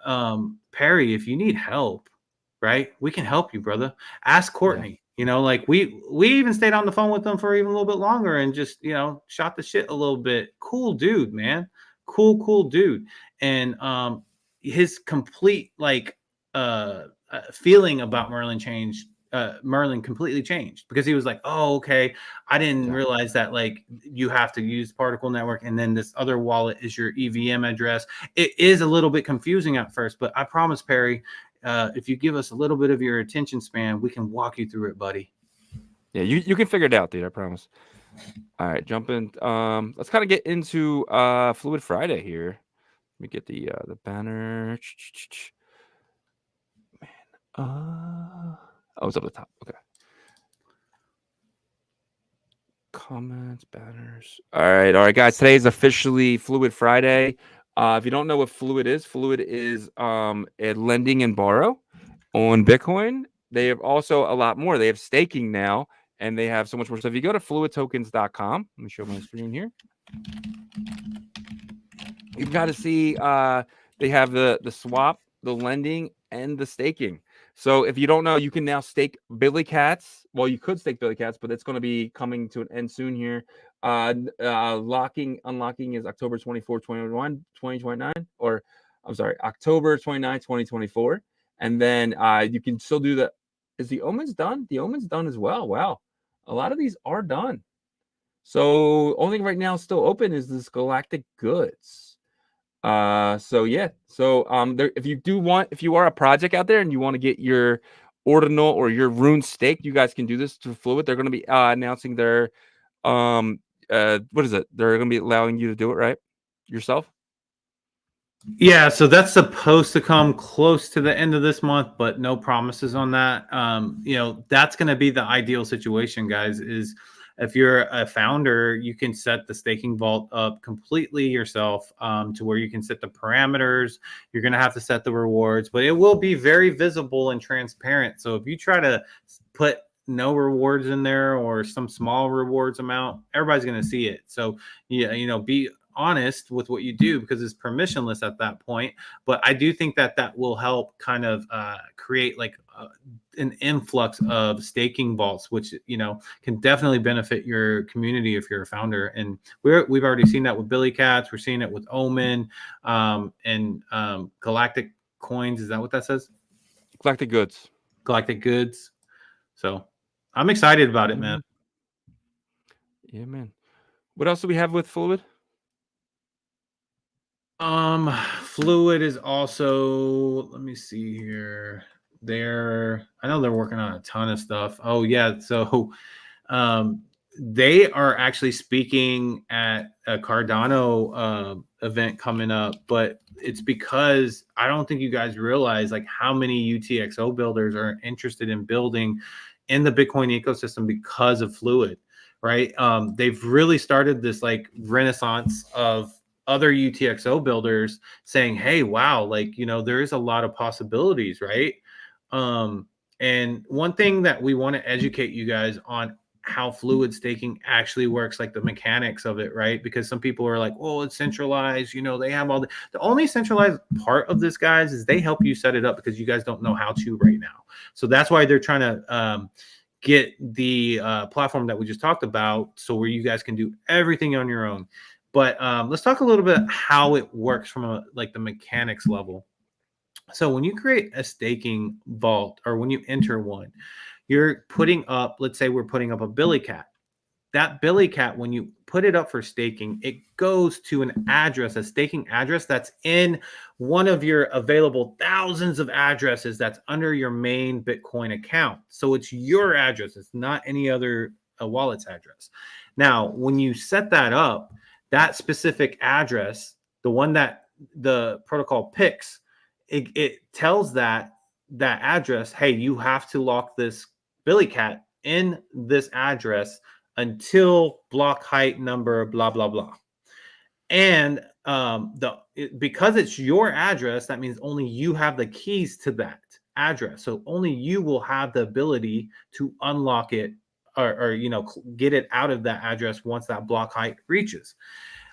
Perry, if you need help, right, we can help you, brother. Ask Courtney. Like we even stayed on the phone with them for even a little bit longer and just shot the shit a little bit. Cool dude, man. Cool dude. And his complete feeling about Merlin completely changed, because he was like, oh, okay, I didn't realize that like you have to use particle network and then this other wallet is your EVM address. It is a little bit confusing at first, but I promise, Perry, if you give us a little bit of your attention span, we can walk you through it, buddy. Yeah, you can figure it out, dude. I promise. All right, jump in. Let's kind of get into Fluid Friday here. Let me get the banner. Man, oh, it's up the top. Okay. Comments, banners. All right, guys. Today is officially Fluid Friday. If you don't know what Fluid is a lending and borrow on Bitcoin. They have also a lot more. They have staking now, and they have so much more stuff. If you go to fluidtokens.com, let me show my screen here. You've got to see they have the swap, the lending, and the staking. So if you don't know, you can now stake Billy Cats. Well, you could stake Billy Cats, but it's going to be coming to an end soon here. Unlocking is October 24, 2029, or I'm sorry, October 29, 2024. And then you can still do the. Is the Omen's done? The Omen's done as well. Wow. A lot of these are done. So only right now still open is this Galactic Goods. So yeah. So there, if you are a project out there and you want to get your ordinal or your rune staked, you guys can do this through Fluid. They're going to be announcing their what is it? They're going to be allowing you to do it, right? Yourself? Yeah, so that's supposed to come close to the end of this month, but no promises on that. That's going to be the ideal situation, guys, is if you're a founder, you can set the staking vault up completely yourself, to where you can set the parameters. You're going to have to set the rewards, but it will be very visible and transparent. So if you try to put no rewards in there or some small rewards amount, everybody's going to see it. So yeah, be honest with what you do, because it's permissionless at that point. But I do think that will help kind of create like an influx of staking vaults, which can definitely benefit your community if you're a founder. And we've already seen that with Billy Cats. We're seeing it with Omen, and Galactic Coins. Is that what that says? Galactic Goods. Galactic Goods. So I'm excited about it, man. Yeah, man. What else do we have with Fluid? Fluid is also, let me see here. I know they're working on a ton of stuff. Oh yeah. So, they are actually speaking at a Cardano event coming up, but it's because I don't think you guys realize like how many UTXO builders are interested in building in the Bitcoin ecosystem because of Fluid, right? They've really started this like renaissance of other UTXO builders saying, hey, wow, like, there is a lot of possibilities, right? And one thing that we want to educate you guys on how Fluid staking actually works, like the mechanics of it, right? Because some people are like, oh, it's centralized, they have all the only centralized part of this, guys, is they help you set it up, because you guys don't know how to right now. So that's why they're trying to get the platform that we just talked about, so where you guys can do everything on your own. But let's talk a little bit how it works from the mechanics level. So when you create a staking vault, or when you enter one, you're putting up, let's say we're putting up a Billy Cat. that Billy Cat, when you put it up for staking, it goes to an address, a staking address that's in one of your available thousands of addresses that's under your main Bitcoin account. So it's your address. It's not any other wallet's address. Now, when you set that up, that specific address, the one that the protocol picks, it tells that address, hey, you have to lock this Billy Cat in this address until block height number blah blah blah. And because it's your address, that means only you have the keys to that address. So only you will have the ability to unlock it or get it out of that address once that block height reaches.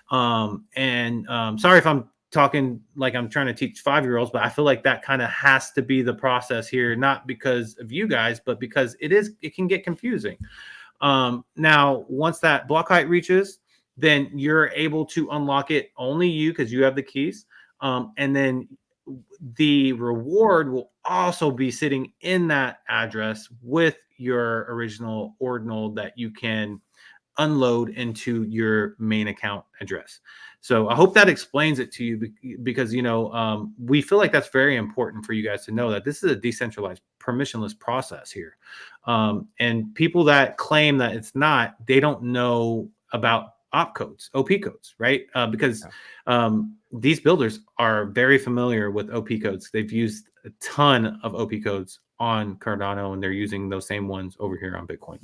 Sorry if I'm talking like I'm trying to teach 5-year-olds, but I feel like that kind of has to be the process here, not because of you guys, but because it can get confusing. Now, once that block height reaches, then you're able to unlock it, only you, because you have the keys. And then the reward will also be sitting in that address with your original ordinal that you can unload into your main account address. So I hope that explains it to you, because we feel like that's very important for you guys to know that this is a decentralized, permissionless process here. And people that claim that it's not, they don't know about op codes, right? Because these builders are very familiar with OP codes. They've used a ton of OP codes on Cardano, and they're using those same ones over here on Bitcoin.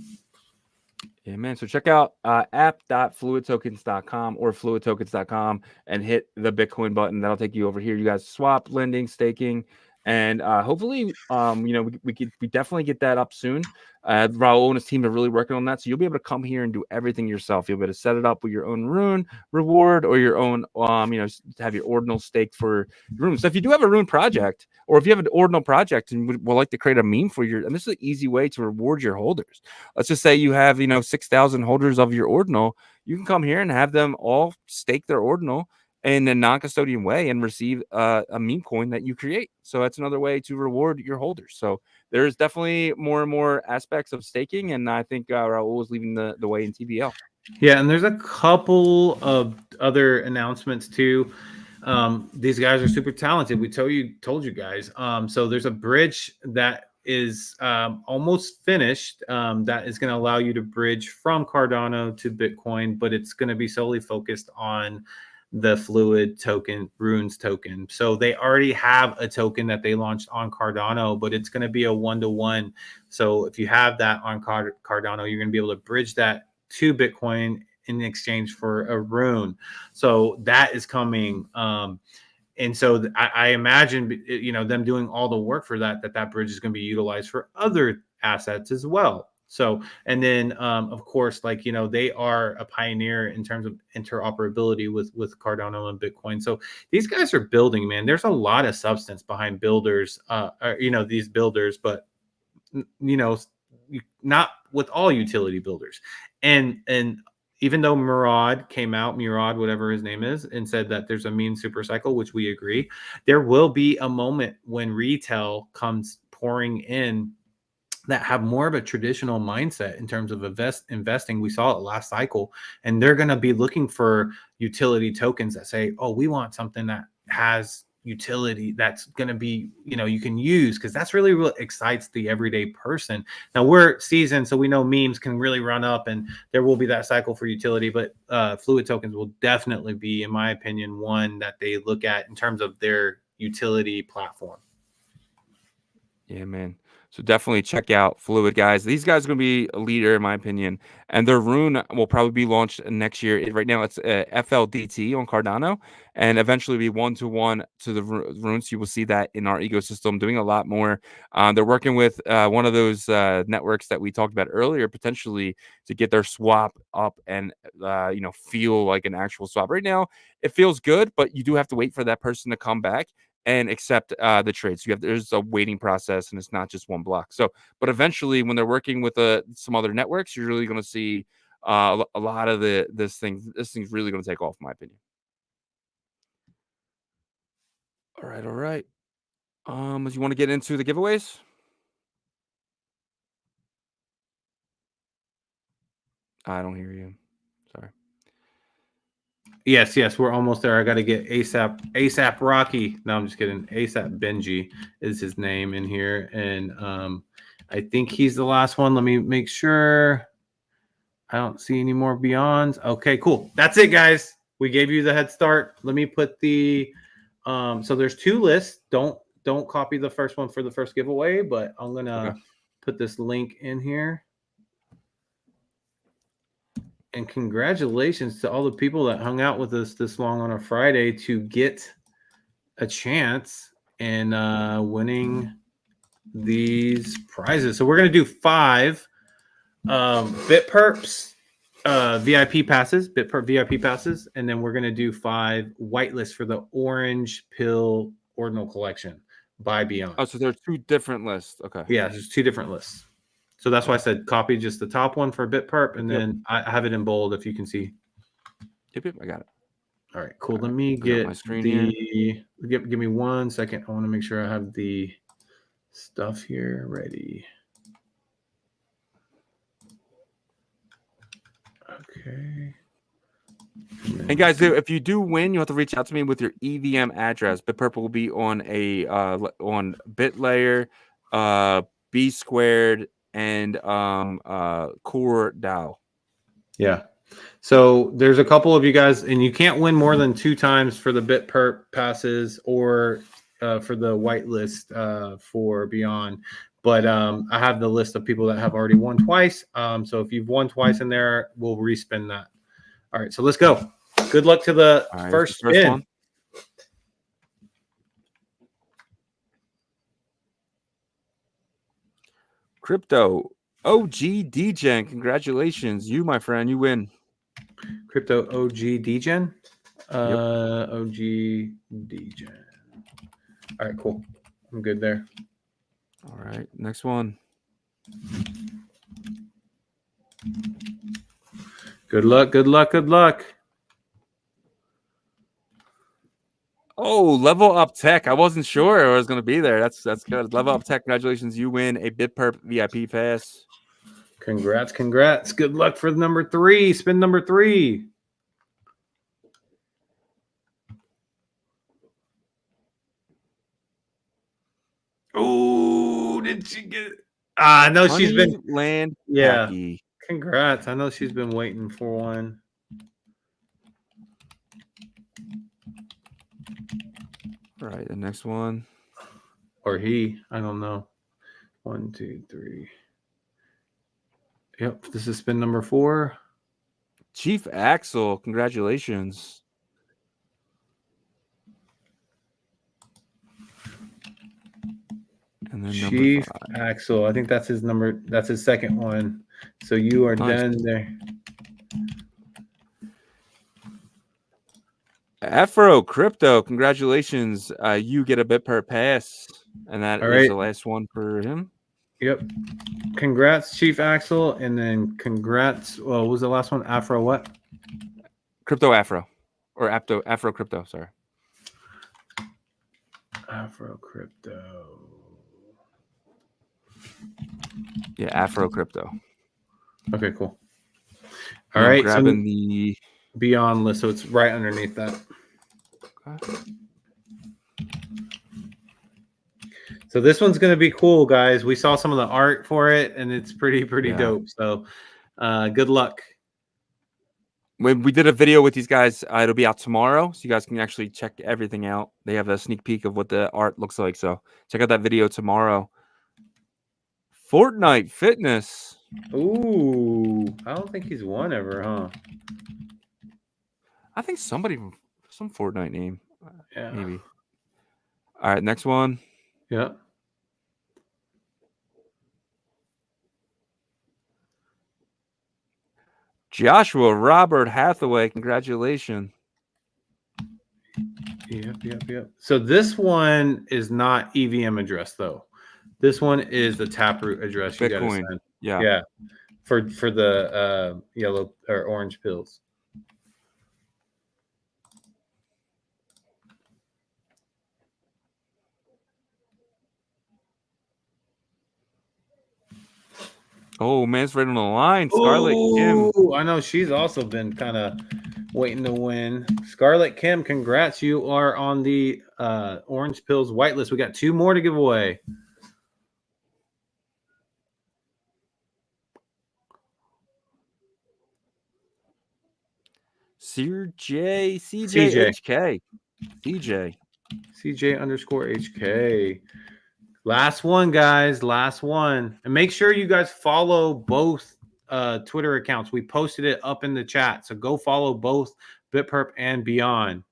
Yeah, man. So check out app.fluidtokens.com or fluidtokens.com and hit the Bitcoin button. That'll take you over here. You guys swap, lending, staking, and hopefully, we definitely get that up soon. Raul and his team are really working on that, so you'll be able to come here and do everything yourself. You'll be able to set it up with your own rune reward or your own, have your ordinal stake for your rune. So if you do have a rune project, or if you have an ordinal project and would like to create a meme for and this is an easy way to reward your holders. Let's just say you have 6,000 holders of your ordinal. You can come here and have them all stake their ordinal in a non-custodian way and receive a meme coin that you create. So that's another way to reward your holders. So there's definitely more and more aspects of staking, and I think Raul is leading the way in TVL. Yeah, and there's a couple of other announcements too. These guys are super talented. We told you guys. So there's a bridge that is almost finished, that is going to allow you to bridge from Cardano to Bitcoin, but it's going to be solely focused on the Fluid token, Runes token. So they already have a token that they launched on Cardano, but it's going to be a 1-to-1. So if you have that on Cardano, you're going to be able to bridge that to Bitcoin in exchange for a rune. So that is coming. And so I imagine, them doing all the work for that bridge is going to be utilized for other assets as well. So, and then, of course, they are a pioneer in terms of interoperability with Cardano and Bitcoin. So these guys are building, man. There's a lot of substance behind builders, these builders, but, not with all utility builders. And even though Murad, whatever his name is, and said that there's a mean super cycle, which we agree, there will be a moment when retail comes pouring in that have more of a traditional mindset in terms of investing. We saw it last cycle, and they're going to be looking for utility tokens that say, oh, we want something that has utility that's going to be, you can use, because that's really what excites the everyday person. Now we're seasoned, so we know memes can really run up, and there will be that cycle for utility, but Fluid tokens will definitely be, in my opinion, one that they look at in terms of their utility platform. Yeah, man. So definitely check out Fluid, guys. These guys are going to be a leader, in my opinion. And their rune will probably be launched next year. Right now, it's FLDT on Cardano, and eventually be 1-to-1 to the runes. You will see that in our ecosystem doing a lot more. They're working with one of those networks that we talked about earlier, potentially to get their swap up and feel like an actual swap. Right now, it feels good, but you do have to wait for that person to come back and accept the trade. So there's a waiting process, and it's not just one block. So, but eventually, when they're working with some other networks, you're really going to see a lot of this thing's really going to take off, in my opinion. All right. Do you want to get into the giveaways? I don't hear you. Sorry. Yes, we're almost there. I got to get ASAP Rocky. No, I'm just kidding. ASAP Benji is his name in here, and I think he's the last one. Let me make sure. I don't see any more beyonds. Okay, cool. That's it, guys. We gave you the head start. Let me put the so there's 2 lists. Don't copy the first one for the first giveaway, but I'm gonna put this link in here. And congratulations to all the people that hung out with us this long on a Friday to get a chance in winning these prizes. So we're going to do 5 BitPerps VIP passes, BitPerp VIP passes, and then we're going to do 5 whitelists for the Orange Pill Ordinal Collection by Beyond. Oh, so there are 2 different lists. Okay. Yeah, there's 2 different lists. So that's why I said copy just the top one for BitPerp, and then I have it in bold if you can see. Yep, I got it. All right, cool. Let me get my screen here. Give me 1 second. I want to make sure I have the stuff here ready. Okay. And guys, if you do win, you have to reach out to me with your EVM address. BitPerp will be on a on BitLayer, B Squared, and Core DAO. Yeah. So there's a couple of you guys, and you can't win more than 2 times for the BitPerp passes or for the whitelist for Beyond. But I have the list of people that have already won twice. So if you've won twice in there, we'll respin that. All right, so let's go. Good luck to the first spin. One. Crypto OG DGen, congratulations. You, my friend, you win. Crypto OG DGen? OG DGen. All right, cool. I'm good there. All right, next one. Good luck, good luck, good luck. Oh, Level Up Tech. I wasn't sure I was going to be there. That's good. Level Up Tech, congratulations. You win a BitPerp VIP pass. Congrats. Good luck for number 3. Spin number 3. Oh, did she get it? I know she's been land. Yeah. Packy. Congrats. I know she's been waiting for one. All right, the next one. Or he. I don't know. 1, 2, 3. Yep. This is spin number 4. Chief Axel, congratulations. And then Chief Axel. I think that's his number. That's his second one. So you are done there. Afro Crypto, congratulations. You get a BitPerp pass. And that is the last one for him. Yep. Congrats, Chief Axel. And then congrats. Well, what was the last one? Afro what? Crypto Afro. Or Afro Crypto, sorry. Afro Crypto. Yeah, Afro Crypto. Okay, cool. All right. Grabbing the Beyond list. So it's right underneath that. Okay. So this one's going to be cool, guys. We saw some of the art for it, and it's pretty dope. So good luck. When we did a video with these guys, it'll be out tomorrow, so you guys can actually check everything out. They have a sneak peek of what the art looks like, so check out that video tomorrow. Fortnite Fitness. Ooh, I don't think he's won ever, huh? I think some Fortnite name. Yeah. Maybe. All right, next one. Yeah. Joshua Robert Hathaway, congratulations. Yep. So this one is not EVM address though. This one is the Taproot address. You gotta send. Yeah. For the yellow or orange pills. Oh, man's right on the line. Scarlett Kim. Oh, I know she's also been kind of waiting to win. Scarlett Kim, congrats. You are on the Orange Pills whitelist. We got 2 more to give away. CJ CJ_HK. Last one, guys. Last one. And make sure you guys follow both Twitter accounts. We posted it up in the chat. So go follow both BitPerp and Beyond.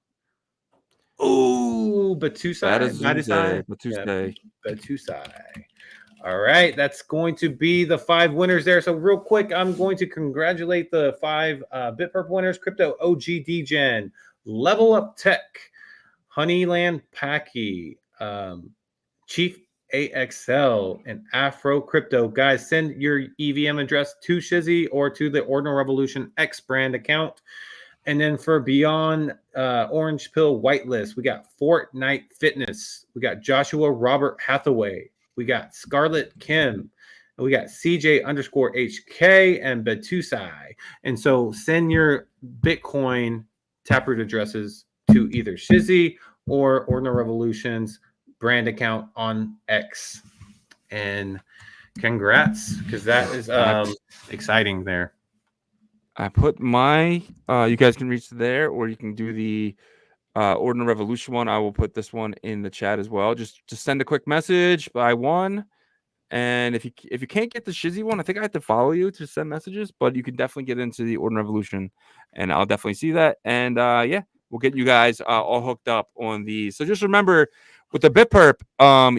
Ooh, Batusai. Batusai. All right, that's going to be the 5 winners there. So real quick, I'm going to congratulate the 5 BitPerp winners: Crypto OG Dgen, Level Up Tech, Honeyland Packy, Chief AXL, and Afro Crypto. Guys, send your EVM address to Shizzy or to the Ordinal Revolution X brand account. And then for Beyond Orange Pill Whitelist, we got Fortnite Fitness. We got Joshua Robert Hathaway. We got Scarlett Kim. And we got CJ_HK and Batusai. And so send your Bitcoin Taproot addresses to either Shizzy or Ordinal Revolution's brand account on X. And congrats, because that is exciting there. I put my you guys can reach there, or you can do the Ordinal Revolution one. I will put this one in the chat as well. Just send a quick message by one. And if you can't get the Shizzy one, I think I have to follow you to send messages, but you can definitely get into the Ordinal Revolution, and I'll definitely see that. And yeah, we'll get you guys all hooked up on these. So just remember, with the BitPerp,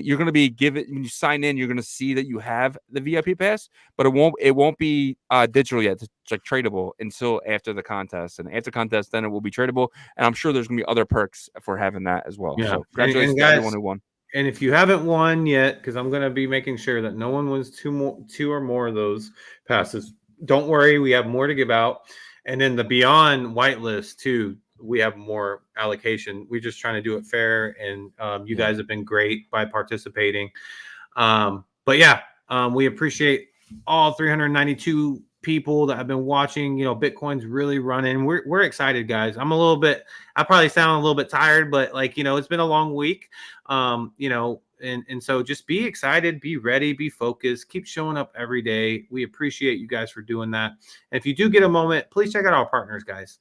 you're going to be given, when you sign in, you're going to see that you have the VIP pass, but it won't be digital yet. It's like tradable until after the contest, and after contest, then it will be tradable. And I'm sure there's going to be other perks for having that as well. Yeah. So congratulations to everyone who won. And if you haven't won yet, because I'm going to be making sure that no one wins 2 or more of those passes, don't worry, we have more to give out. And then the Beyond whitelist too, we have more allocation. We're just trying to do it fair, and you guys have been great by participating. But yeah, we appreciate all 392 people that have been watching. You know, Bitcoin's really running. We're excited, guys. I probably sound a little bit tired, but like, you know, it's been a long week. You know, and so just be excited, be ready, be focused, keep showing up every day. We appreciate you guys for doing that. And if you do get a moment, please check out our partners, guys.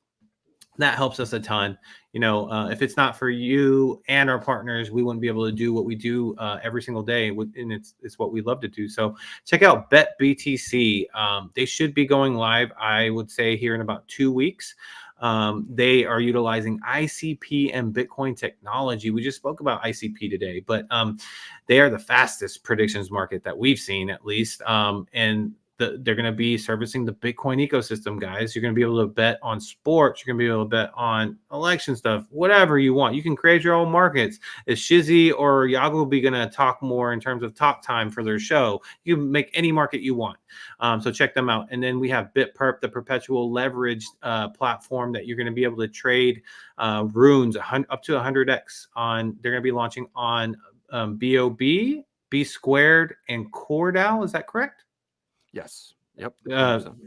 That helps us a ton. You know, if it's not for you and our partners, we wouldn't be able to do what we do every single day, and it's what we love to do. So check out BetBTC. They should be going live, I would say, here in about 2 weeks. They are utilizing ICP and Bitcoin technology. We just spoke about ICP today, but they are the fastest predictions market that we've seen, at least. And they're going to be servicing the Bitcoin ecosystem, guys. You're going to be able to bet on sports. You're going to be able to bet on election stuff, whatever you want. You can create your own markets. Is Shizzy or Yagobi going to talk more in terms of talk time for their show? You can make any market you want. So check them out. And then we have BitPerp, the perpetual leverage platform that you're going to be able to trade runes up to 100x on. They're going to be launching on BOB, B Squared, and CoreDAO. Is that correct? Yes. Yep.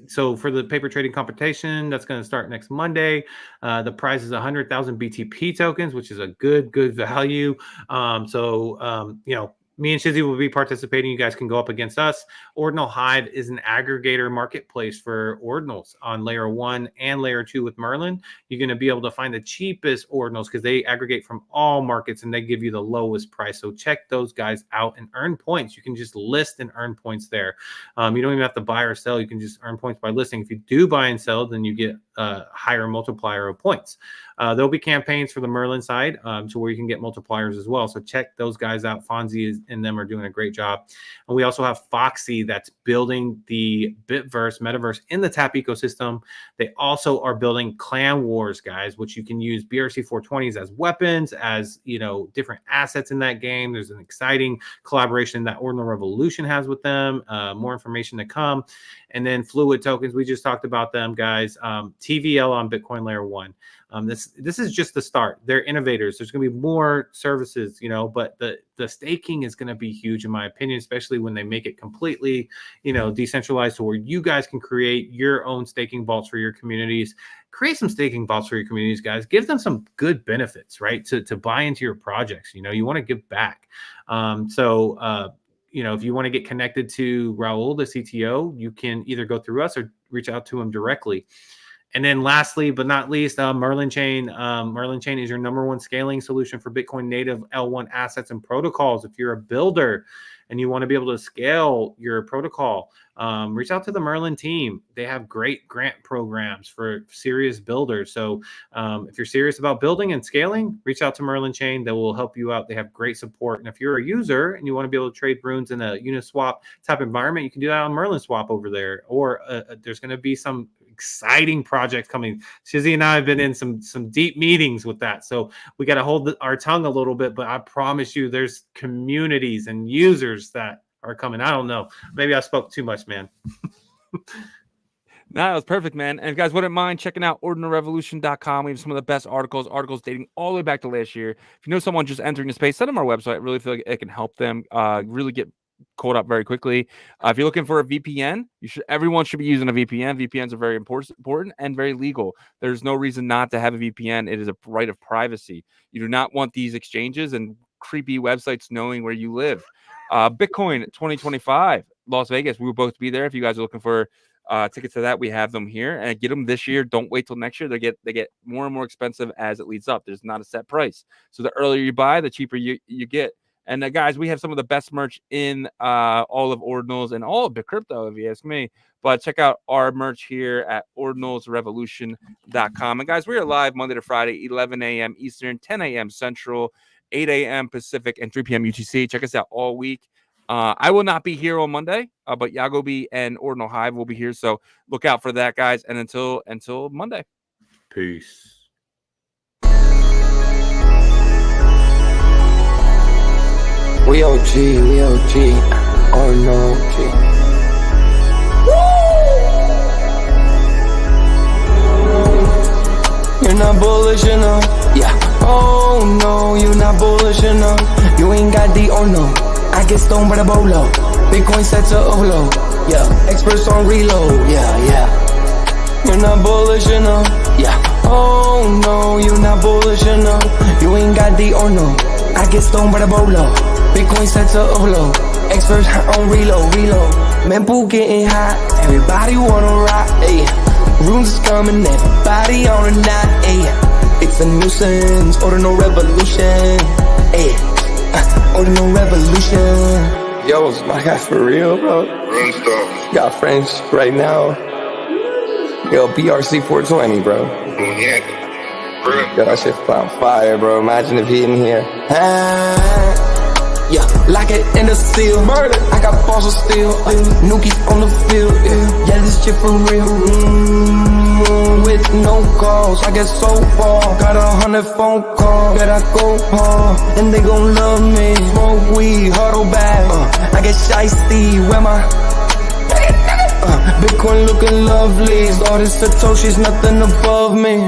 So for the paper trading competition, that's going to start next Monday. The prize is 100,000 BTP tokens, which is a good value. You know, me and Shizzy will be participating. You guys can go up against us. Ordinal Hive is an aggregator marketplace for ordinals on layer 1 and layer 2 with Merlin. You're going to be able to find the cheapest ordinals because they aggregate from all markets and they give you the lowest price. So check those guys out and earn points. You can just list and earn points there. You don't even have to buy or sell. You can just earn points by listing. If you do buy and sell, then you get a higher multiplier of points. There'll be campaigns for the Merlin side to where you can get multipliers as well. So check those guys out. Fonzie and them are doing a great job. And we also have Foxy that's building the Bitverse metaverse in the TAP ecosystem. They also are building Clan Wars, guys, which you can use BRC 420s as weapons, as, you know, different assets in that game. There's an exciting collaboration that Ordinal Revolution has with them. More information to come. And then Fluid tokens, we just talked about them, guys. TVL on Bitcoin layer 1. This is just the start. They're innovators. There's going to be more services, but the staking is going to be huge in my opinion, especially when they make it completely, decentralized to where you guys can create your own staking vaults for your communities. Create some staking vaults for your communities, guys. Give them some good benefits, right? To buy into your projects. You want to give back. If you want to get connected to Raul, the CTO, you can either go through us or reach out to him directly. And then lastly, but not least, Merlin Chain. Merlin Chain is your #1 scaling solution for Bitcoin native L1 assets and protocols. If you're a builder and you want to be able to scale your protocol, reach out to the Merlin team. They have great grant programs for serious builders. So if you're serious about building and scaling, reach out to Merlin Chain. They will help you out. They have great support. And if you're a user and you want to be able to trade runes in a Uniswap type environment, you can do that on Merlin Swap over there. Or there's going to be some exciting projects coming. Shizzy and I have been in some deep meetings with that. So we got to hold our tongue a little bit, but I promise you there's communities and users that are coming. I don't know. Maybe I spoke too much, man. No, it was perfect, man. And guys, wouldn't mind checking out ordinalrevolution.com. We have some of the best articles dating all the way back to last year. If you know someone just entering the space, send them our website. I really feel like it can help them really get caught up very quickly. If you're looking for a VPN, everyone should be using a VPN. VPNs are very important and very legal. There's no reason not to have a VPN. It is a right of privacy. You do not want these exchanges and creepy websites knowing where you live. Bitcoin 2025, Las Vegas. We will both be there. If you guys are looking for tickets to that, we have them here, and get them this year. Don't wait till next year. They get more and more expensive as it leads up. There's not a set price. So the earlier you buy, the cheaper you get. And guys, we have some of the best merch in all of Ordinals and all of the crypto, if you ask me. But check out our merch here at ordinalsrevolution.com. And guys, we are live Monday to Friday, 11 a.m. Eastern, 10 a.m. Central, 8 a.m. Pacific, and 3 p.m. UTC. Check us out all week. I will not be here on Monday, but Yagobi and Ordinal Hive will be here. So look out for that, guys. And until Monday. Peace. We OG, or no OG. You're not bullish enough, yeah. Oh no, you're not bullish enough. You ain't got the oh no. I get stoned by the bolo. Bitcoin set to Olo, yeah. Experts on reload, yeah. You're not bullish enough, yeah. Oh no, you're not bullish enough. You ain't got the oh no. I get stoned by the bolo. Bitcoin set to Olo. Experts on reload. Man, pool getting hot. Everybody wanna rock, ayy. Runes is coming, everybody on a knot, ayy. It's a nuisance, Ordinal Revolution, ayy. Ordinal Revolution. Yo, it's my guy for real, bro. Got friends right now. Yo, BRC 420, bro. Yo, that shit on fire, bro. Imagine if he in here. Yeah, like it in the steel. Murder. I got balls of steel. Nookies on the field. Yeah, this shit for real. With no calls, I get so far. Got 100 phone calls. Bet I go hard, and they gon' love me. Smoke weed, huddle back. I get shiesty. Where my Bitcoin looking lovely. All this Satoshi's nothing above me.